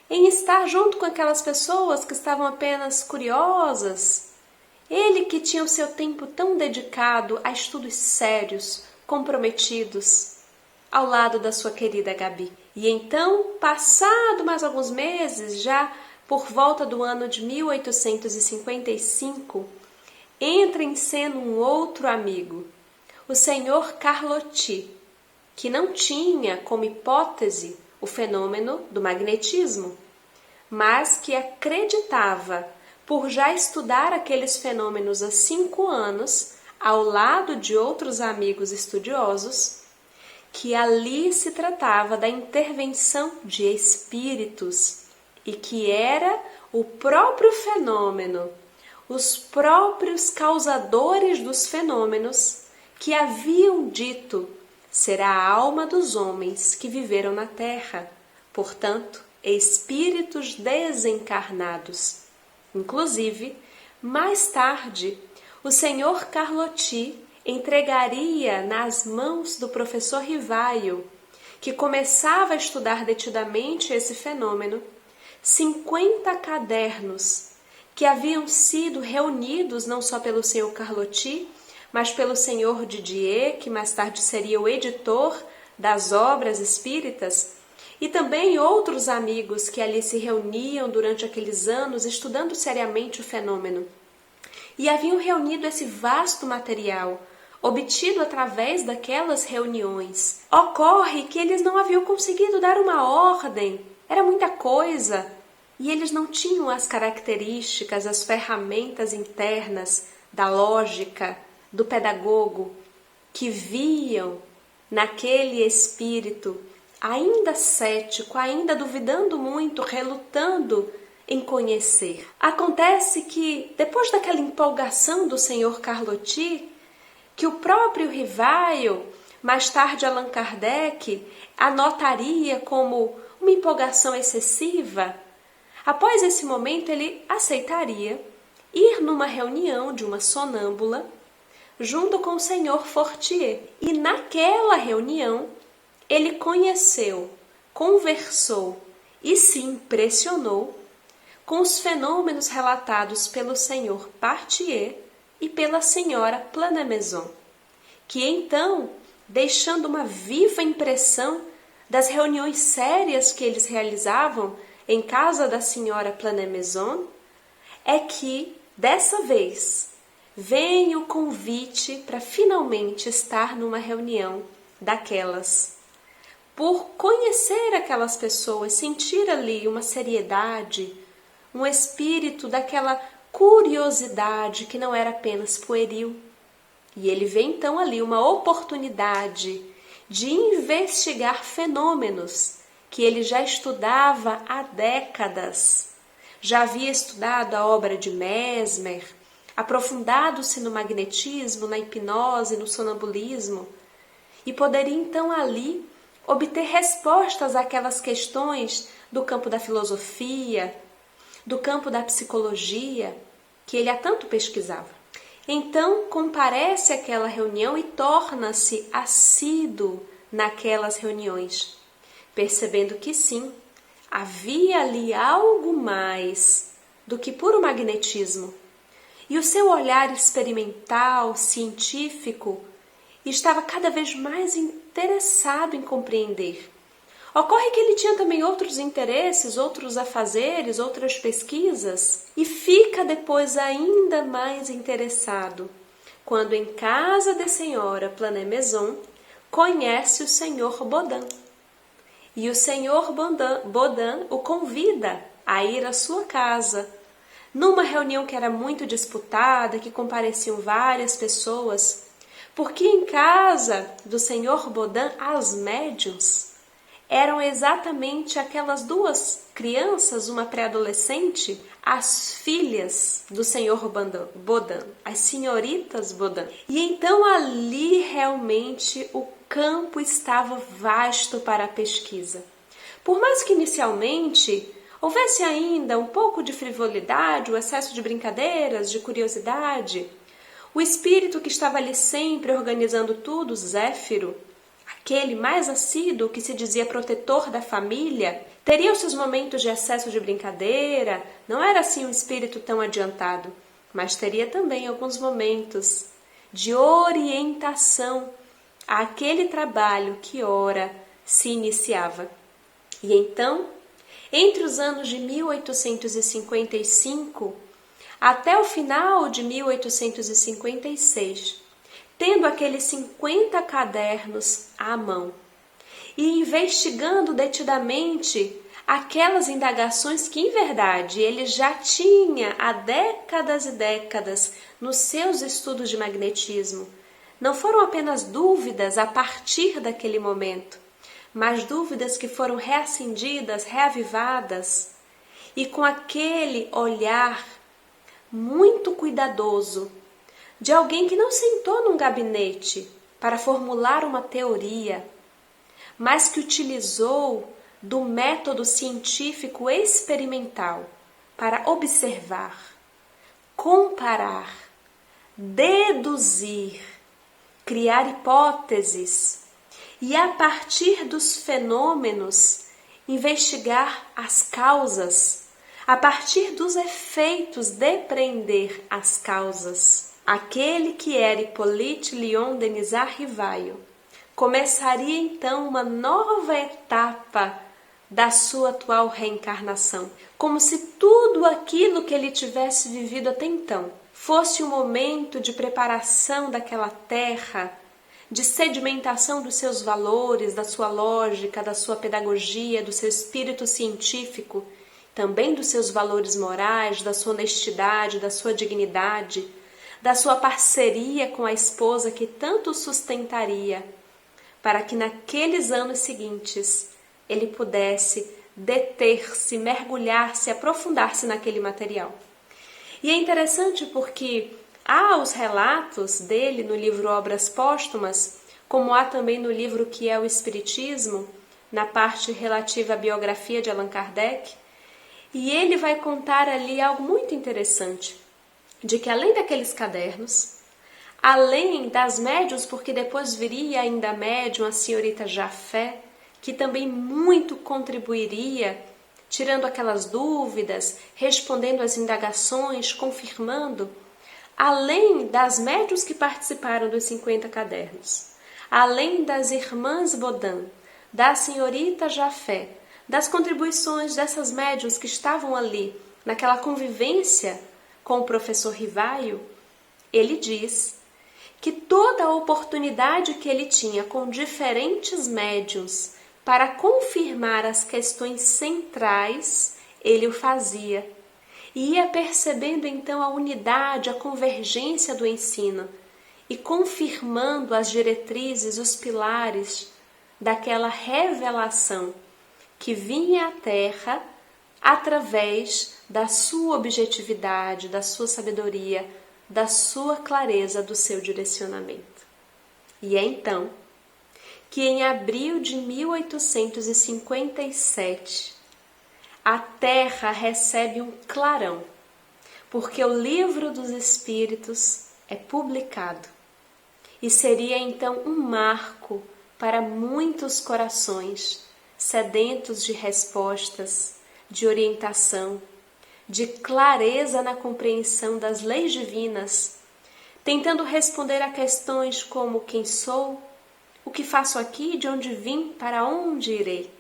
Speaker 3: em estar junto com aquelas pessoas que estavam apenas curiosas. Ele que tinha o seu tempo tão dedicado a estudos sérios, comprometidos, ao lado da sua querida Gabi. E então, passado mais alguns meses, já por volta do ano de 1855, entra em cena um outro amigo, o senhor Carlotti, que não tinha como hipótese o fenômeno do magnetismo, mas que acreditava, por já estudar aqueles fenômenos há 5 anos, ao lado de outros amigos estudiosos, que ali se tratava da intervenção de espíritos e que era o próprio fenômeno, os próprios causadores dos fenômenos que haviam dito ser a alma dos homens que viveram na Terra, portanto, espíritos desencarnados. Inclusive, mais tarde, o senhor Carlotti entregaria nas mãos do professor Rivaio, que começava a estudar detidamente esse fenômeno, 50 cadernos que haviam sido reunidos não só pelo senhor Carlotti, mas pelo senhor Didier, que mais tarde seria o editor das obras espíritas, e também outros amigos que ali se reuniam durante aqueles anos estudando seriamente o fenômeno. E haviam reunido esse vasto material, obtido através daquelas reuniões. Ocorre que eles não haviam conseguido dar uma ordem, era muita coisa, e eles não tinham as características, as ferramentas internas da lógica, do pedagogo, que viam naquele espírito ainda cético, ainda duvidando muito, relutando em conhecer. Acontece que, depois daquela empolgação do senhor Carlotti, que o próprio Rivaio, mais tarde Allan Kardec, anotaria como uma empolgação excessiva, após esse momento ele aceitaria ir numa reunião de uma sonâmbula junto com o senhor Fortier. E naquela reunião ele conheceu, conversou e se impressionou com os fenômenos relatados pelo senhor Partier e pela senhora Planemaison, que então, deixando uma viva impressão das reuniões sérias que eles realizavam em casa da senhora Planemaison, é que, dessa vez, vem o convite para finalmente estar numa reunião daquelas. Por conhecer aquelas pessoas, sentir ali uma seriedade, um espírito daquela curiosidade que não era apenas pueril. E ele vê então ali uma oportunidade de investigar fenômenos que ele já estudava há décadas. Já havia estudado a obra de Mesmer, aprofundado-se no magnetismo, na hipnose, no sonambulismo, e poderia então ali obter respostas àquelas questões do campo da filosofia, do campo da psicologia, que ele há tanto pesquisava. Então, comparece àquela reunião e torna-se assíduo naquelas reuniões, percebendo que sim, havia ali algo mais do que puro magnetismo. E o seu olhar experimental, científico, estava cada vez mais interessado em compreender. Ocorre que ele tinha também outros interesses, outros afazeres, outras pesquisas, e fica depois ainda mais interessado, quando em casa da senhora Planemaison conhece o senhor Baudin. E o senhor Baudin o convida a ir à sua casa. Numa reunião que era muito disputada, que compareciam várias pessoas, porque em casa do senhor Baudin as médiuns eram exatamente aquelas duas crianças, uma pré-adolescente, as filhas do senhor Baudin, as senhoritas Baudin. E então ali realmente o campo estava vasto para a pesquisa. Por mais que inicialmente houvesse ainda um pouco de frivolidade, o excesso de brincadeiras, de curiosidade, o espírito que estava ali sempre organizando tudo, Zéfiro, aquele mais assíduo que se dizia protetor da família, teria os seus momentos de excesso de brincadeira, não era assim um espírito tão adiantado, mas teria também alguns momentos de orientação àquele trabalho que ora se iniciava. E então, entre os anos de 1855 até o final de 1856, tendo aqueles 50 cadernos à mão e investigando detidamente aquelas indagações que, em verdade, ele já tinha há décadas e décadas nos seus estudos de magnetismo, não foram apenas dúvidas a partir daquele momento, mas dúvidas que foram reacendidas, reavivadas, e com aquele olhar muito cuidadoso de alguém que não sentou num gabinete para formular uma teoria, mas que utilizou do método científico experimental para observar, comparar, deduzir, criar hipóteses e, a partir dos fenômenos, investigar as causas, a partir dos efeitos, depreender as causas. Aquele que era Hippolyte Léon Denisard Rivaio começaria então uma nova etapa da sua atual reencarnação, como se tudo aquilo que ele tivesse vivido até então fosse um momento de preparação daquela terra, de sedimentação dos seus valores, da sua lógica, da sua pedagogia, do seu espírito científico, também dos seus valores morais, da sua honestidade, da sua dignidade, da sua parceria com a esposa que tanto o sustentaria, para que naqueles anos seguintes ele pudesse deter-se, mergulhar-se, aprofundar-se naquele material. E é interessante porque há os relatos dele no livro Obras Póstumas, como há também no livro que é o Espiritismo, na parte relativa à biografia de Allan Kardec, e ele vai contar ali algo muito interessante, de que além daqueles cadernos, além das médiuns, porque depois viria ainda a médium, a senhorita Jafé, que também muito contribuiria, tirando aquelas dúvidas, respondendo às indagações, confirmando, além das médiuns que participaram dos 50 cadernos, além das irmãs Baudin, da senhorita Jafé, das contribuições dessas médiuns que estavam ali, naquela convivência com o professor Rivaio, ele diz que toda a oportunidade que ele tinha com diferentes médiuns para confirmar as questões centrais, ele o fazia. E ia percebendo então a unidade, a convergência do ensino e confirmando as diretrizes, os pilares daquela revelação que vinha à Terra através da sua objetividade, da sua sabedoria, da sua clareza, do seu direcionamento. E é então que em abril de 1857 a Terra recebe um clarão, porque o Livro dos Espíritos é publicado e seria então um marco para muitos corações sedentos de respostas, de orientação, de clareza na compreensão das leis divinas, tentando responder a questões como quem sou, o que faço aqui, de onde vim, para onde irei.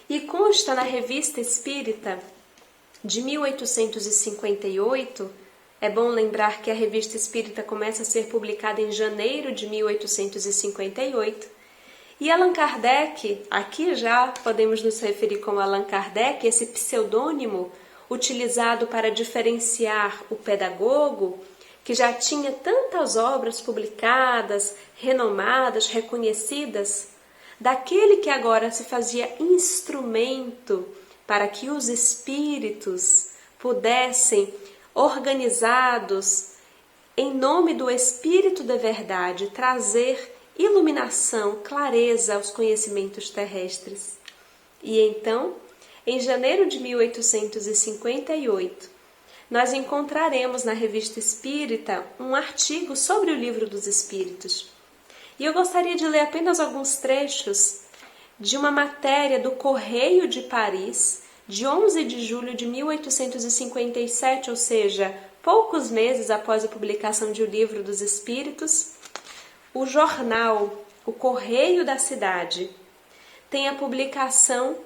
Speaker 3: E consta na Revista Espírita de 1858, é bom lembrar que a Revista Espírita começa a ser publicada em janeiro de 1858, E Allan Kardec, aqui já podemos nos referir como Allan Kardec, esse pseudônimo utilizado para diferenciar o pedagogo, que já tinha tantas obras publicadas, renomadas, reconhecidas, daquele que agora se fazia instrumento para que os espíritos pudessem, organizados em nome do Espírito da Verdade, trazer iluminação, clareza aos conhecimentos terrestres. E então, em janeiro de 1858, nós encontraremos na Revista Espírita um artigo sobre o Livro dos Espíritos. E eu gostaria de ler apenas alguns trechos de uma matéria do Correio de Paris, de 11 de julho de 1857, ou seja, poucos meses após a publicação de O Livro dos Espíritos. O jornal, o Correio da Cidade, tem a publicação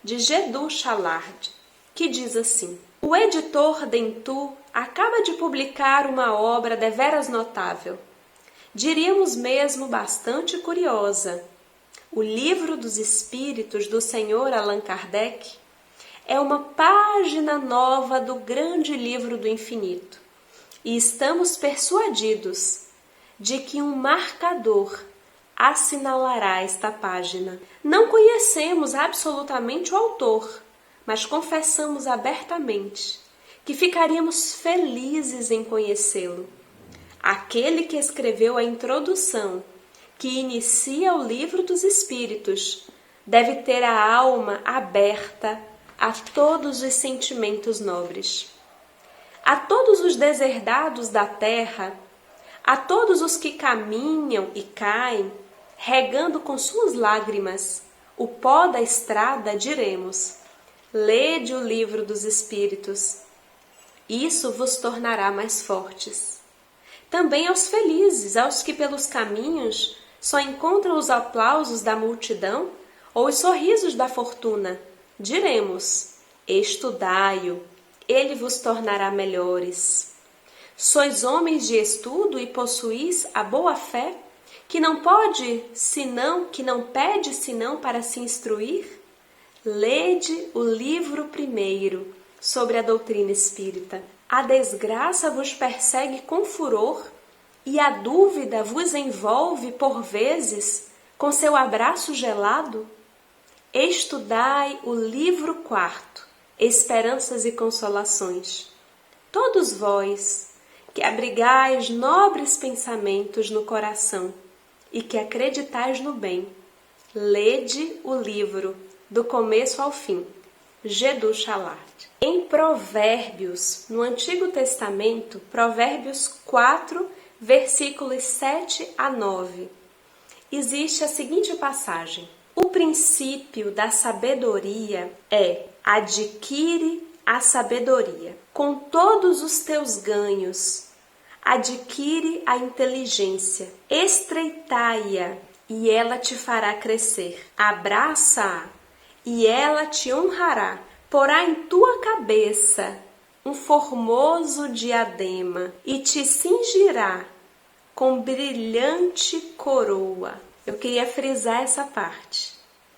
Speaker 3: de Gedou Chalard, que diz assim: o editor Dentu acaba de publicar uma obra deveras notável, diríamos mesmo bastante curiosa. O Livro dos Espíritos do Sr. Allan Kardec é uma página nova do grande livro do infinito, e estamos persuadidos de que um marcador assinalará esta página. Não conhecemos absolutamente o autor, mas confessamos abertamente que ficaríamos felizes em conhecê-lo. Aquele que escreveu a introdução, que inicia o Livro dos Espíritos, deve ter a alma aberta a todos os sentimentos nobres. A todos os deserdados da terra, a todos os que caminham e caem, regando com suas lágrimas o pó da estrada, diremos: lede o Livro dos Espíritos. Isso vos tornará mais fortes. Também aos felizes, aos que pelos caminhos só encontram os aplausos da multidão ou os sorrisos da fortuna, diremos: estudai-o, ele vos tornará melhores. Sois homens de estudo e possuís a boa fé, que não pede senão para se instruir? Lede o livro primeiro sobre a doutrina espírita. A desgraça vos persegue com furor e a dúvida vos envolve por vezes com seu abraço gelado? Estudai o livro quarto, Esperanças e Consolações. Todos vós que abrigais nobres pensamentos no coração e que acreditais no bem, lede o livro do começo ao fim. Gedou Chalard. Em Provérbios, no Antigo Testamento, Provérbios 4, versículos 7 a 9, existe a seguinte passagem: o princípio da sabedoria é: adquire a sabedoria. Com todos os teus ganhos, adquire a inteligência. Estreitai-a e ela te fará crescer. Abraça-a e ela te honrará. Porá em tua cabeça um formoso diadema e te cingirá com brilhante coroa. Eu queria frisar essa parte.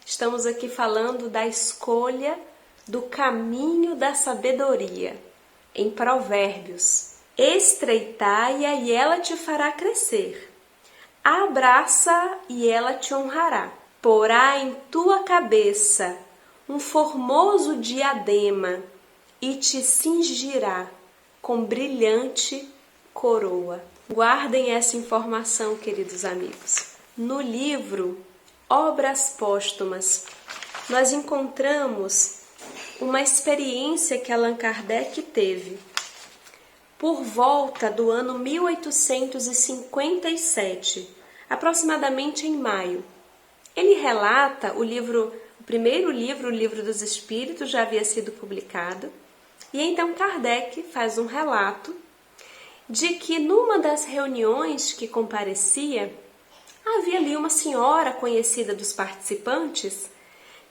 Speaker 3: Estamos aqui falando da escolha do caminho da sabedoria. Em Provérbios: estreitai-a e ela te fará crescer. Abraça e ela te honrará. Porá em tua cabeça um formoso diadema e te cingirá com brilhante coroa. Guardem essa informação, queridos amigos. No livro Obras Póstumas, nós encontramos uma experiência que Allan Kardec teve por volta do ano 1857, aproximadamente em maio. Ele relata o primeiro livro, o Livro dos Espíritos, já havia sido publicado, e então Kardec faz um relato de que numa das reuniões que comparecia, havia ali uma senhora conhecida dos participantes,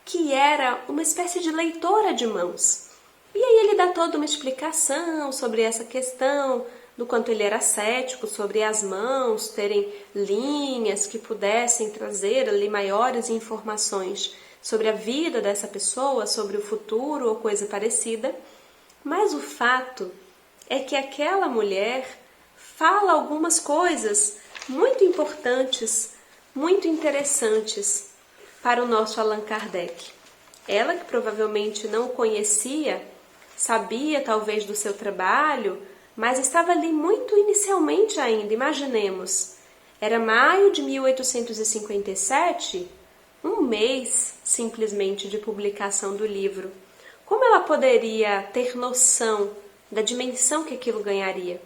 Speaker 3: que era uma espécie de leitora de mãos. E aí ele dá toda uma explicação sobre essa questão do quanto ele era cético sobre as mãos terem linhas que pudessem trazer ali maiores informações sobre a vida dessa pessoa, sobre o futuro ou coisa parecida. Mas o fato é que aquela mulher fala algumas coisas muito importantes, muito interessantes para o nosso Allan Kardec. Ela, que provavelmente não o conhecia, sabia talvez do seu trabalho, mas estava ali muito inicialmente ainda. Imaginemos, era maio de 1857, um mês simplesmente de publicação do livro. Como ela poderia ter noção da dimensão que aquilo ganharia?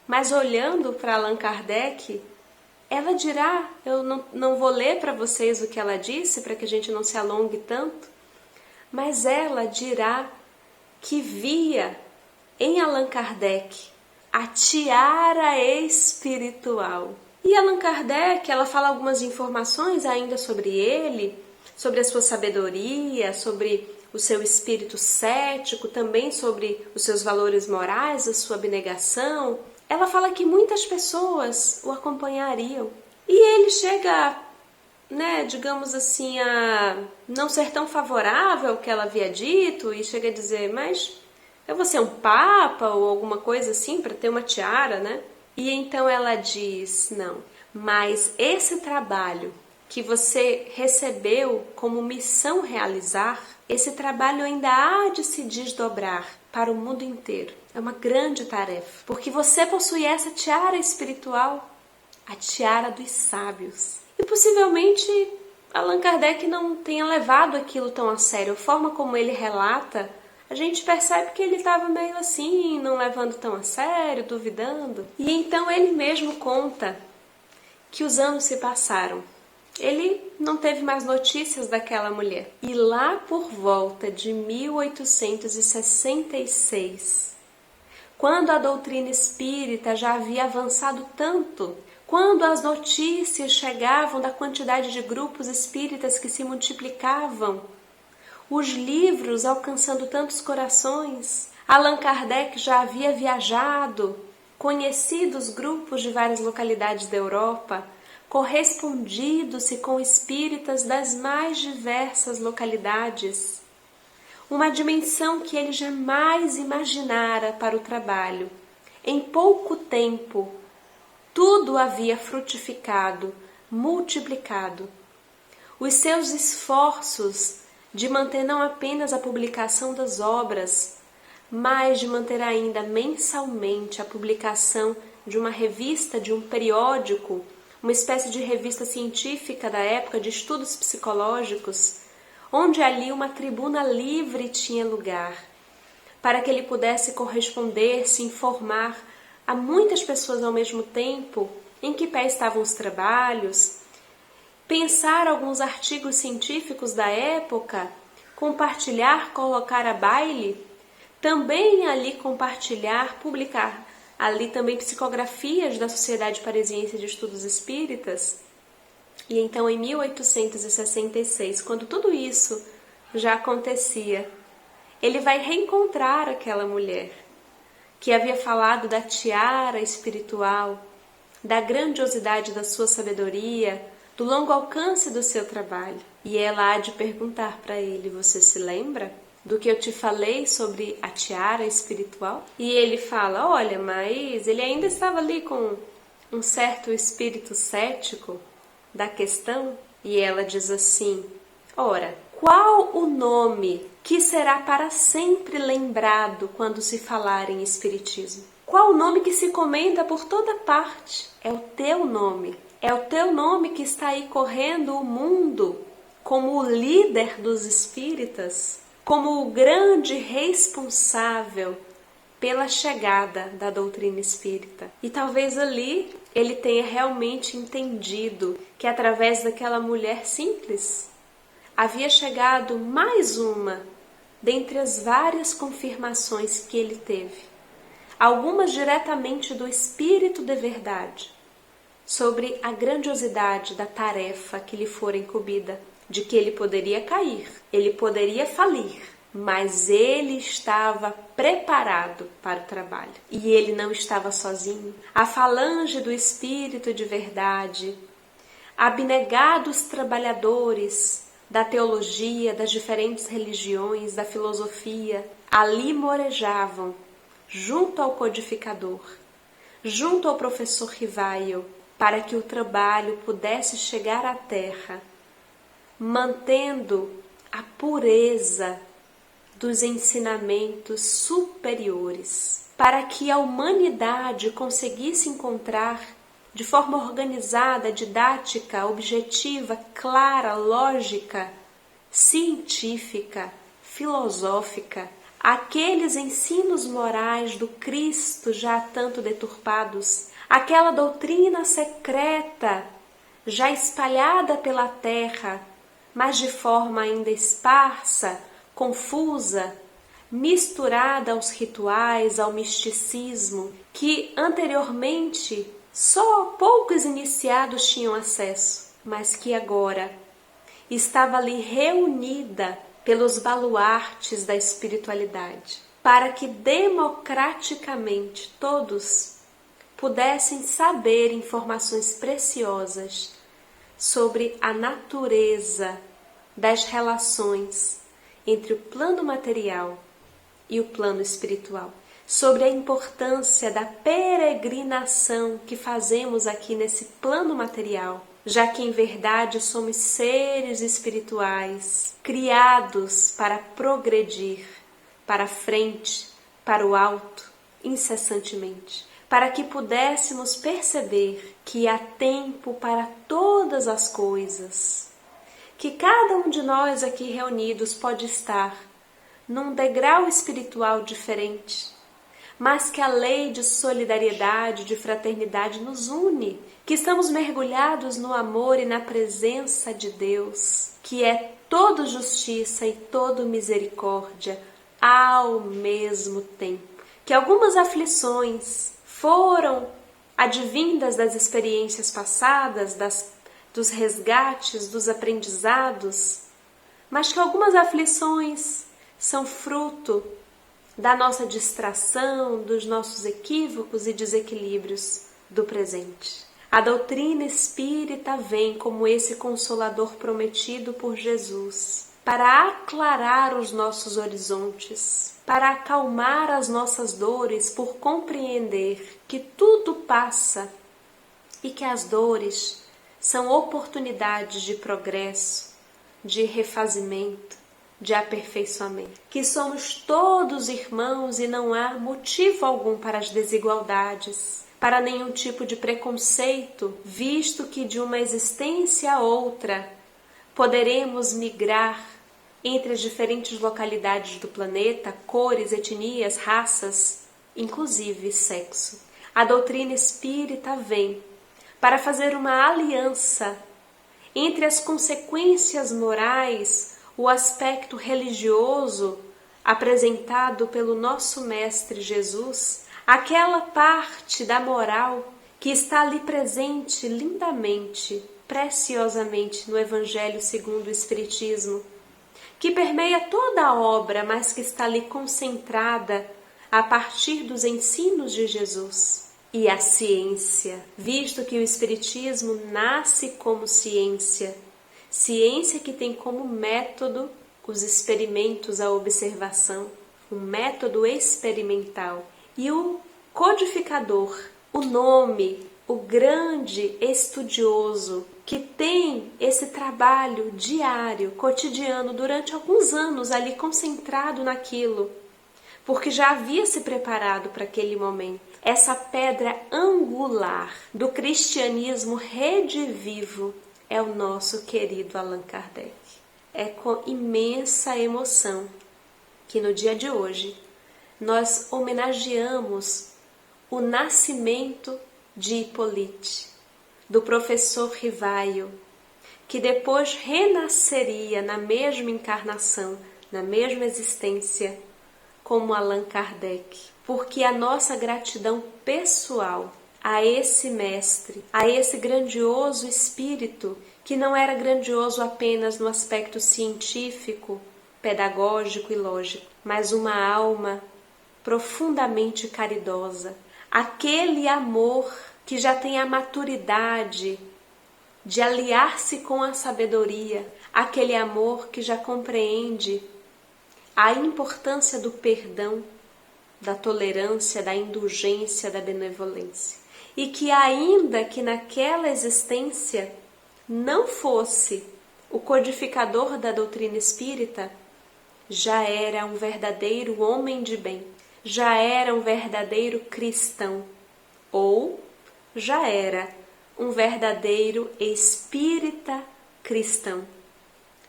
Speaker 3: Mas olhando para Allan Kardec, ela dirá, eu não vou ler para vocês o que ela disse, para que a gente não se alongue tanto, mas ela dirá que via em Allan Kardec a tiara espiritual. E Allan Kardec, ela fala algumas informações ainda sobre ele, sobre a sua sabedoria, sobre o seu espírito cético, também sobre os seus valores morais, a sua abnegação. Ela fala que muitas pessoas o acompanhariam. E ele chega, digamos assim, a não ser tão favorável ao que ela havia dito e chega a dizer, mas eu vou ser um papa ou alguma coisa assim para ter uma tiara, né? E então ela diz, não, mas esse trabalho que você recebeu como missão realizar, esse trabalho ainda há de se desdobrar para o mundo inteiro. É uma grande tarefa, porque você possui essa tiara espiritual, a tiara dos sábios. E possivelmente Allan Kardec não tenha levado aquilo tão a sério. A forma como ele relata, a gente percebe que ele estava meio assim, não levando tão a sério, duvidando. E então ele mesmo conta que os anos se passaram. Ele não teve mais notícias daquela mulher. E lá por volta de 1866, quando a doutrina espírita já havia avançado tanto, quando as notícias chegavam da quantidade de grupos espíritas que se multiplicavam, os livros alcançando tantos corações, Allan Kardec já havia viajado, conhecido os grupos de várias localidades da Europa, correspondido-se com espíritas das mais diversas localidades. Uma dimensão que ele jamais imaginara para o trabalho. Em pouco tempo, tudo havia frutificado, multiplicado. Os seus esforços de manter não apenas a publicação das obras, mas de manter ainda mensalmente a publicação de uma revista, de um periódico, uma espécie de revista científica da época de estudos psicológicos, onde ali uma tribuna livre tinha lugar, para que ele pudesse corresponder, se informar a muitas pessoas ao mesmo tempo, em que pé estavam os trabalhos, pensar alguns artigos científicos da época, compartilhar, colocar a baile, também ali compartilhar, publicar ali também psicografias da Sociedade Parisiense de Estudos Espíritas. E então em 1866, quando tudo isso já acontecia, ele vai reencontrar aquela mulher que havia falado da tiara espiritual, da grandiosidade da sua sabedoria, do longo alcance do seu trabalho. E ela há de perguntar para ele, você se lembra do que eu te falei sobre a tiara espiritual? E ele fala, olha, mas ele ainda estava ali com um certo espírito cético da questão. E ela diz assim, ora, qual o nome que será para sempre lembrado quando se falar em espiritismo? Qual o nome que se comenta por toda parte? É o teu nome. É o teu nome que está aí correndo o mundo como o líder dos espíritas, como o grande responsável pela chegada da doutrina espírita. E talvez ali ele tenha realmente entendido que através daquela mulher simples havia chegado mais uma dentre as várias confirmações que ele teve, algumas diretamente do Espírito de verdade, sobre a grandiosidade da tarefa que lhe fora incumbida, de que ele poderia cair, ele poderia falir, mas ele estava preparado para o trabalho. E ele não estava sozinho. A falange do Espírito de verdade, abnegados trabalhadores da teologia, das diferentes religiões, da filosofia, ali morejavam, junto ao codificador, junto ao professor Rivaio, para que o trabalho pudesse chegar à terra, mantendo a pureza dos ensinamentos superiores, para que a humanidade conseguisse encontrar de forma organizada, didática, objetiva, clara, lógica, científica, filosófica, aqueles ensinos morais do Cristo já tanto deturpados, aquela doutrina secreta já espalhada pela terra, mas de forma ainda esparsa, confusa, misturada aos rituais, ao misticismo, que anteriormente só poucos iniciados tinham acesso, mas que agora estava ali reunida pelos baluartes da espiritualidade, para que democraticamente todos pudessem saber informações preciosas sobre a natureza das relações entre o plano material e o plano espiritual, sobre a importância da peregrinação que fazemos aqui nesse plano material, já que em verdade somos seres espirituais, criados para progredir para frente, para o alto, incessantemente, para que pudéssemos perceber que há tempo para todas as coisas, que cada um de nós aqui reunidos pode estar num degrau espiritual diferente, mas que a lei de solidariedade, de fraternidade nos une, que estamos mergulhados no amor e na presença de Deus, que é todo justiça e todo misericórdia ao mesmo tempo, que algumas aflições foram advindas das experiências passadas, dos resgates, dos aprendizados, mas que algumas aflições são fruto da nossa distração, dos nossos equívocos e desequilíbrios do presente. A doutrina espírita vem como esse consolador prometido por Jesus, para aclarar os nossos horizontes, para acalmar as nossas dores, por compreender que tudo passa e que as dores são oportunidades de progresso, de refazimento, de aperfeiçoamento, que somos todos irmãos e não há motivo algum para as desigualdades, para nenhum tipo de preconceito, visto que de uma existência a outra poderemos migrar entre as diferentes localidades do planeta, cores, etnias, raças, inclusive sexo. A doutrina espírita vem para fazer uma aliança entre as consequências morais, o aspecto religioso apresentado pelo nosso Mestre Jesus, aquela parte da moral que está ali presente lindamente, preciosamente no Evangelho segundo o Espiritismo, que permeia toda a obra, mas que está ali concentrada a partir dos ensinos de Jesus. E a ciência, visto que o Espiritismo nasce como ciência, ciência que tem como método os experimentos, a observação, um método experimental. E o codificador, o nome, o grande estudioso, que tem esse trabalho diário, cotidiano, durante alguns anos ali concentrado naquilo, porque já havia se preparado para aquele momento. Essa pedra angular do cristianismo redivivo é o nosso querido Allan Kardec. É com imensa emoção que no dia de hoje nós homenageamos o nascimento de Hippolyte, do professor Rivaio, que depois renasceria na mesma encarnação, na mesma existência, como Allan Kardec, porque a nossa gratidão pessoal a esse mestre, a esse grandioso espírito, que não era grandioso apenas no aspecto científico, pedagógico e lógico, mas uma alma profundamente caridosa, aquele amor que já tem a maturidade de aliar-se com a sabedoria, aquele amor que já compreende a importância do perdão, da tolerância, da indulgência, da benevolência. E que ainda que naquela existência não fosse o codificador da doutrina espírita, já era um verdadeiro homem de bem, já era um verdadeiro cristão, ou já era um verdadeiro espírita cristão.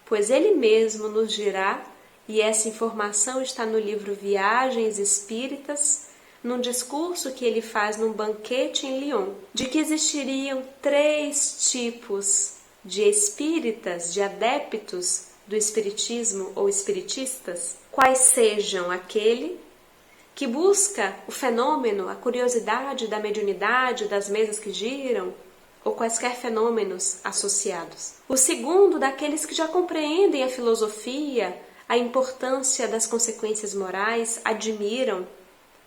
Speaker 3: Pois ele mesmo nos dirá, e essa informação está no livro Viagens Espíritas, num discurso que ele faz num banquete em Lyon, de que existiriam 3 tipos de espíritas, de adeptos do espiritismo ou espiritistas, quais sejam aquele que busca o fenômeno, a curiosidade da mediunidade, das mesas que giram, ou quaisquer fenômenos associados. O segundo, daqueles que já compreendem a filosofia, a importância das consequências morais, admiram,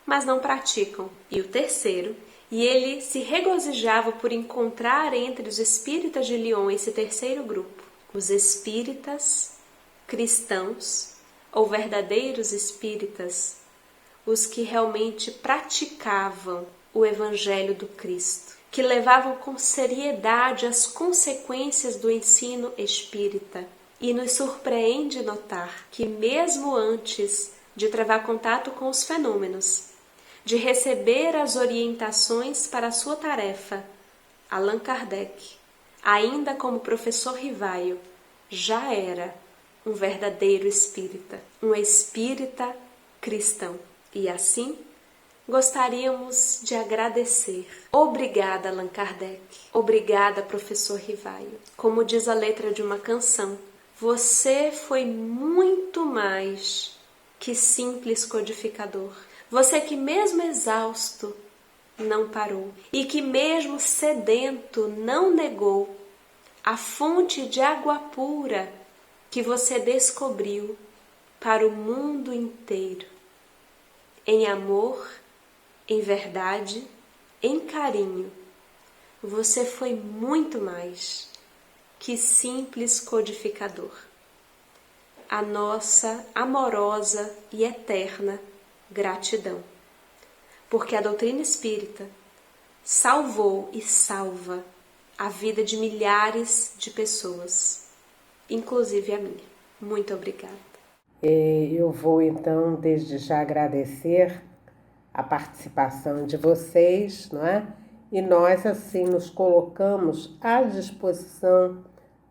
Speaker 3: mas não praticam. E o terceiro, e ele se regozijava por encontrar entre os espíritas de Lyon esse terceiro grupo, os espíritas cristãos ou verdadeiros espíritas, os que realmente praticavam o Evangelho do Cristo, que levavam com seriedade as consequências do ensino espírita. E nos surpreende notar que mesmo antes de travar contato com os fenômenos, de receber as orientações para a sua tarefa, Allan Kardec, ainda como professor Rivaio, já era um verdadeiro espírita, um espírita cristão. E assim, gostaríamos de agradecer. Obrigada, Allan Kardec. Obrigada, professor Rivaio. Como diz a letra de uma canção, você foi muito mais que simples codificador. Você que mesmo exausto não parou e que mesmo sedento não negou a fonte de água pura que você descobriu para o mundo inteiro. Em amor, em verdade, em carinho, você foi muito mais que simples codificador. A nossa amorosa e eterna gratidão, porque a doutrina espírita salvou e salva a vida de milhares de pessoas, inclusive a minha. Muito obrigada.
Speaker 1: Eu vou então desde já agradecer a participação de vocês, não é? E nós assim nos colocamos à disposição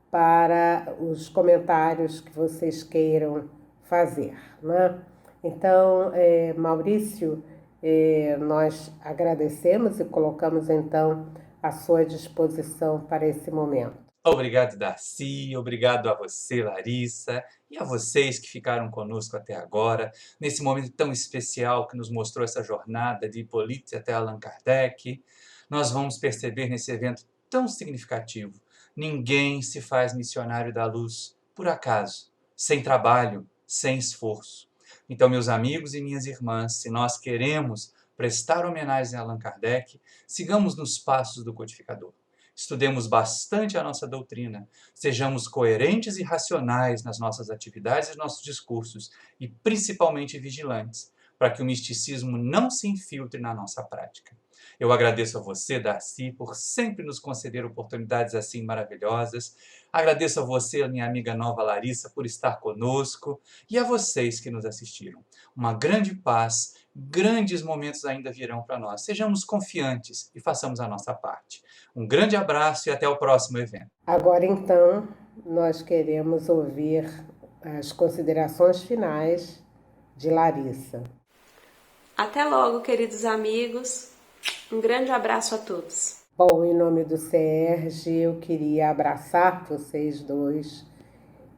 Speaker 1: para os comentários que vocês queiram fazer, né? Então, Maurício, nós agradecemos e colocamos então à sua disposição para esse momento.
Speaker 2: Obrigado, Darcy, obrigado a você, Larissa, e a vocês que ficaram conosco até agora, nesse momento tão especial que nos mostrou essa jornada de Hippolyte até Allan Kardec. Nós vamos perceber nesse evento tão significativo: ninguém se faz missionário da luz por acaso, sem trabalho, sem esforço. Então, meus amigos e minhas irmãs, se nós queremos prestar homenagem a Allan Kardec, sigamos nos passos do codificador. Estudemos bastante a nossa doutrina, sejamos coerentes e racionais nas nossas atividades e nossos discursos, e principalmente vigilantes, para que o misticismo não se infiltre na nossa prática. Eu agradeço a você, Darcy, por sempre nos conceder oportunidades assim maravilhosas. Agradeço a você, minha amiga nova Larissa, por estar conosco, e a vocês que nos assistiram. Uma grande paz, grandes momentos ainda virão para nós. Sejamos confiantes e façamos a nossa parte. Um grande abraço e até o próximo evento.
Speaker 1: Agora então, nós queremos ouvir as considerações finais de Larissa.
Speaker 3: Até logo, queridos amigos. Um grande abraço a todos.
Speaker 1: Bom, em nome do CERJ, eu queria abraçar vocês dois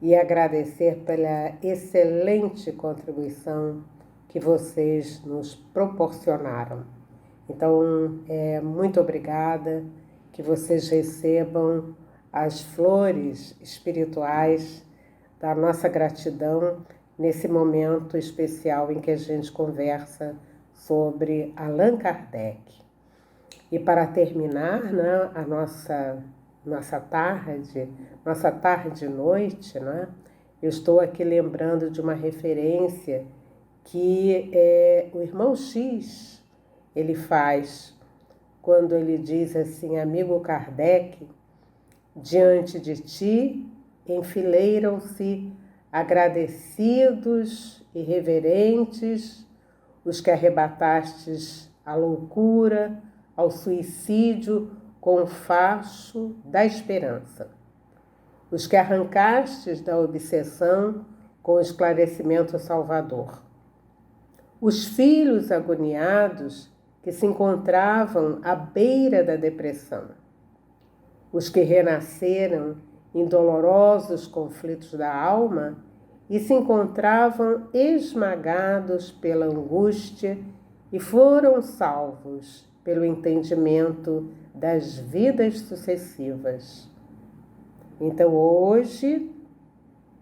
Speaker 1: e agradecer pela excelente contribuição que vocês nos proporcionaram. Então, muito obrigada, que vocês recebam as flores espirituais da nossa gratidão nesse momento especial em que a gente conversa sobre Allan Kardec. E para terminar, né, a nossa tarde e noite, né, eu estou aqui lembrando de uma referência que o irmão X ele faz quando ele diz assim: amigo Kardec, diante de ti enfileiram-se agradecidos e reverentes os que arrebatastes à loucura, ao suicídio com o facho da esperança, os que arrancastes da obsessão com o esclarecimento salvador, os filhos agoniados que se encontravam à beira da depressão, os que renasceram em dolorosos conflitos da alma e se encontravam esmagados pela angústia e foram salvos pelo entendimento das vidas sucessivas. Então hoje,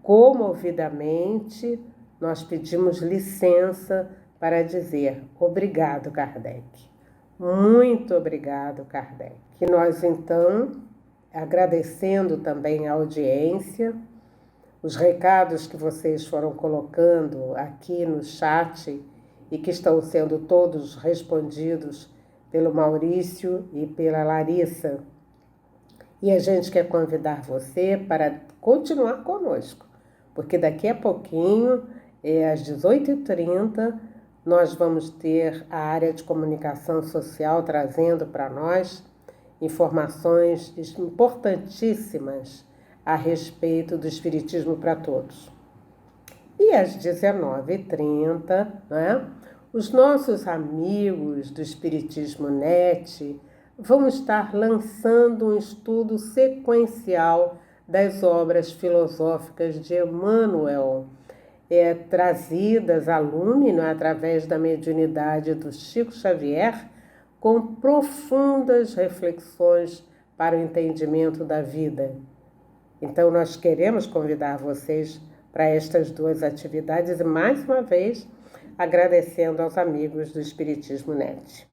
Speaker 1: comovidamente, nós pedimos licença para dizer obrigado, Kardec. Muito obrigado, Kardec. E nós então, agradecendo também a audiência, os recados que vocês foram colocando aqui no chat e que estão sendo todos respondidos pelo Maurício e pela Larissa. E a gente quer convidar você para continuar conosco, porque daqui a pouquinho, às 18h30, nós vamos ter a área de comunicação social trazendo para nós informações importantíssimas a respeito do Espiritismo para Todos. E às 19h30, né, os nossos amigos do Espiritismo Net vão estar lançando um estudo sequencial das obras filosóficas de Emmanuel, trazidas a lume, né, através da mediunidade do Chico Xavier, com profundas reflexões para o entendimento da vida. Então, nós queremos convidar vocês para estas duas atividades e, mais uma vez, agradecendo aos amigos do Espiritismo Net.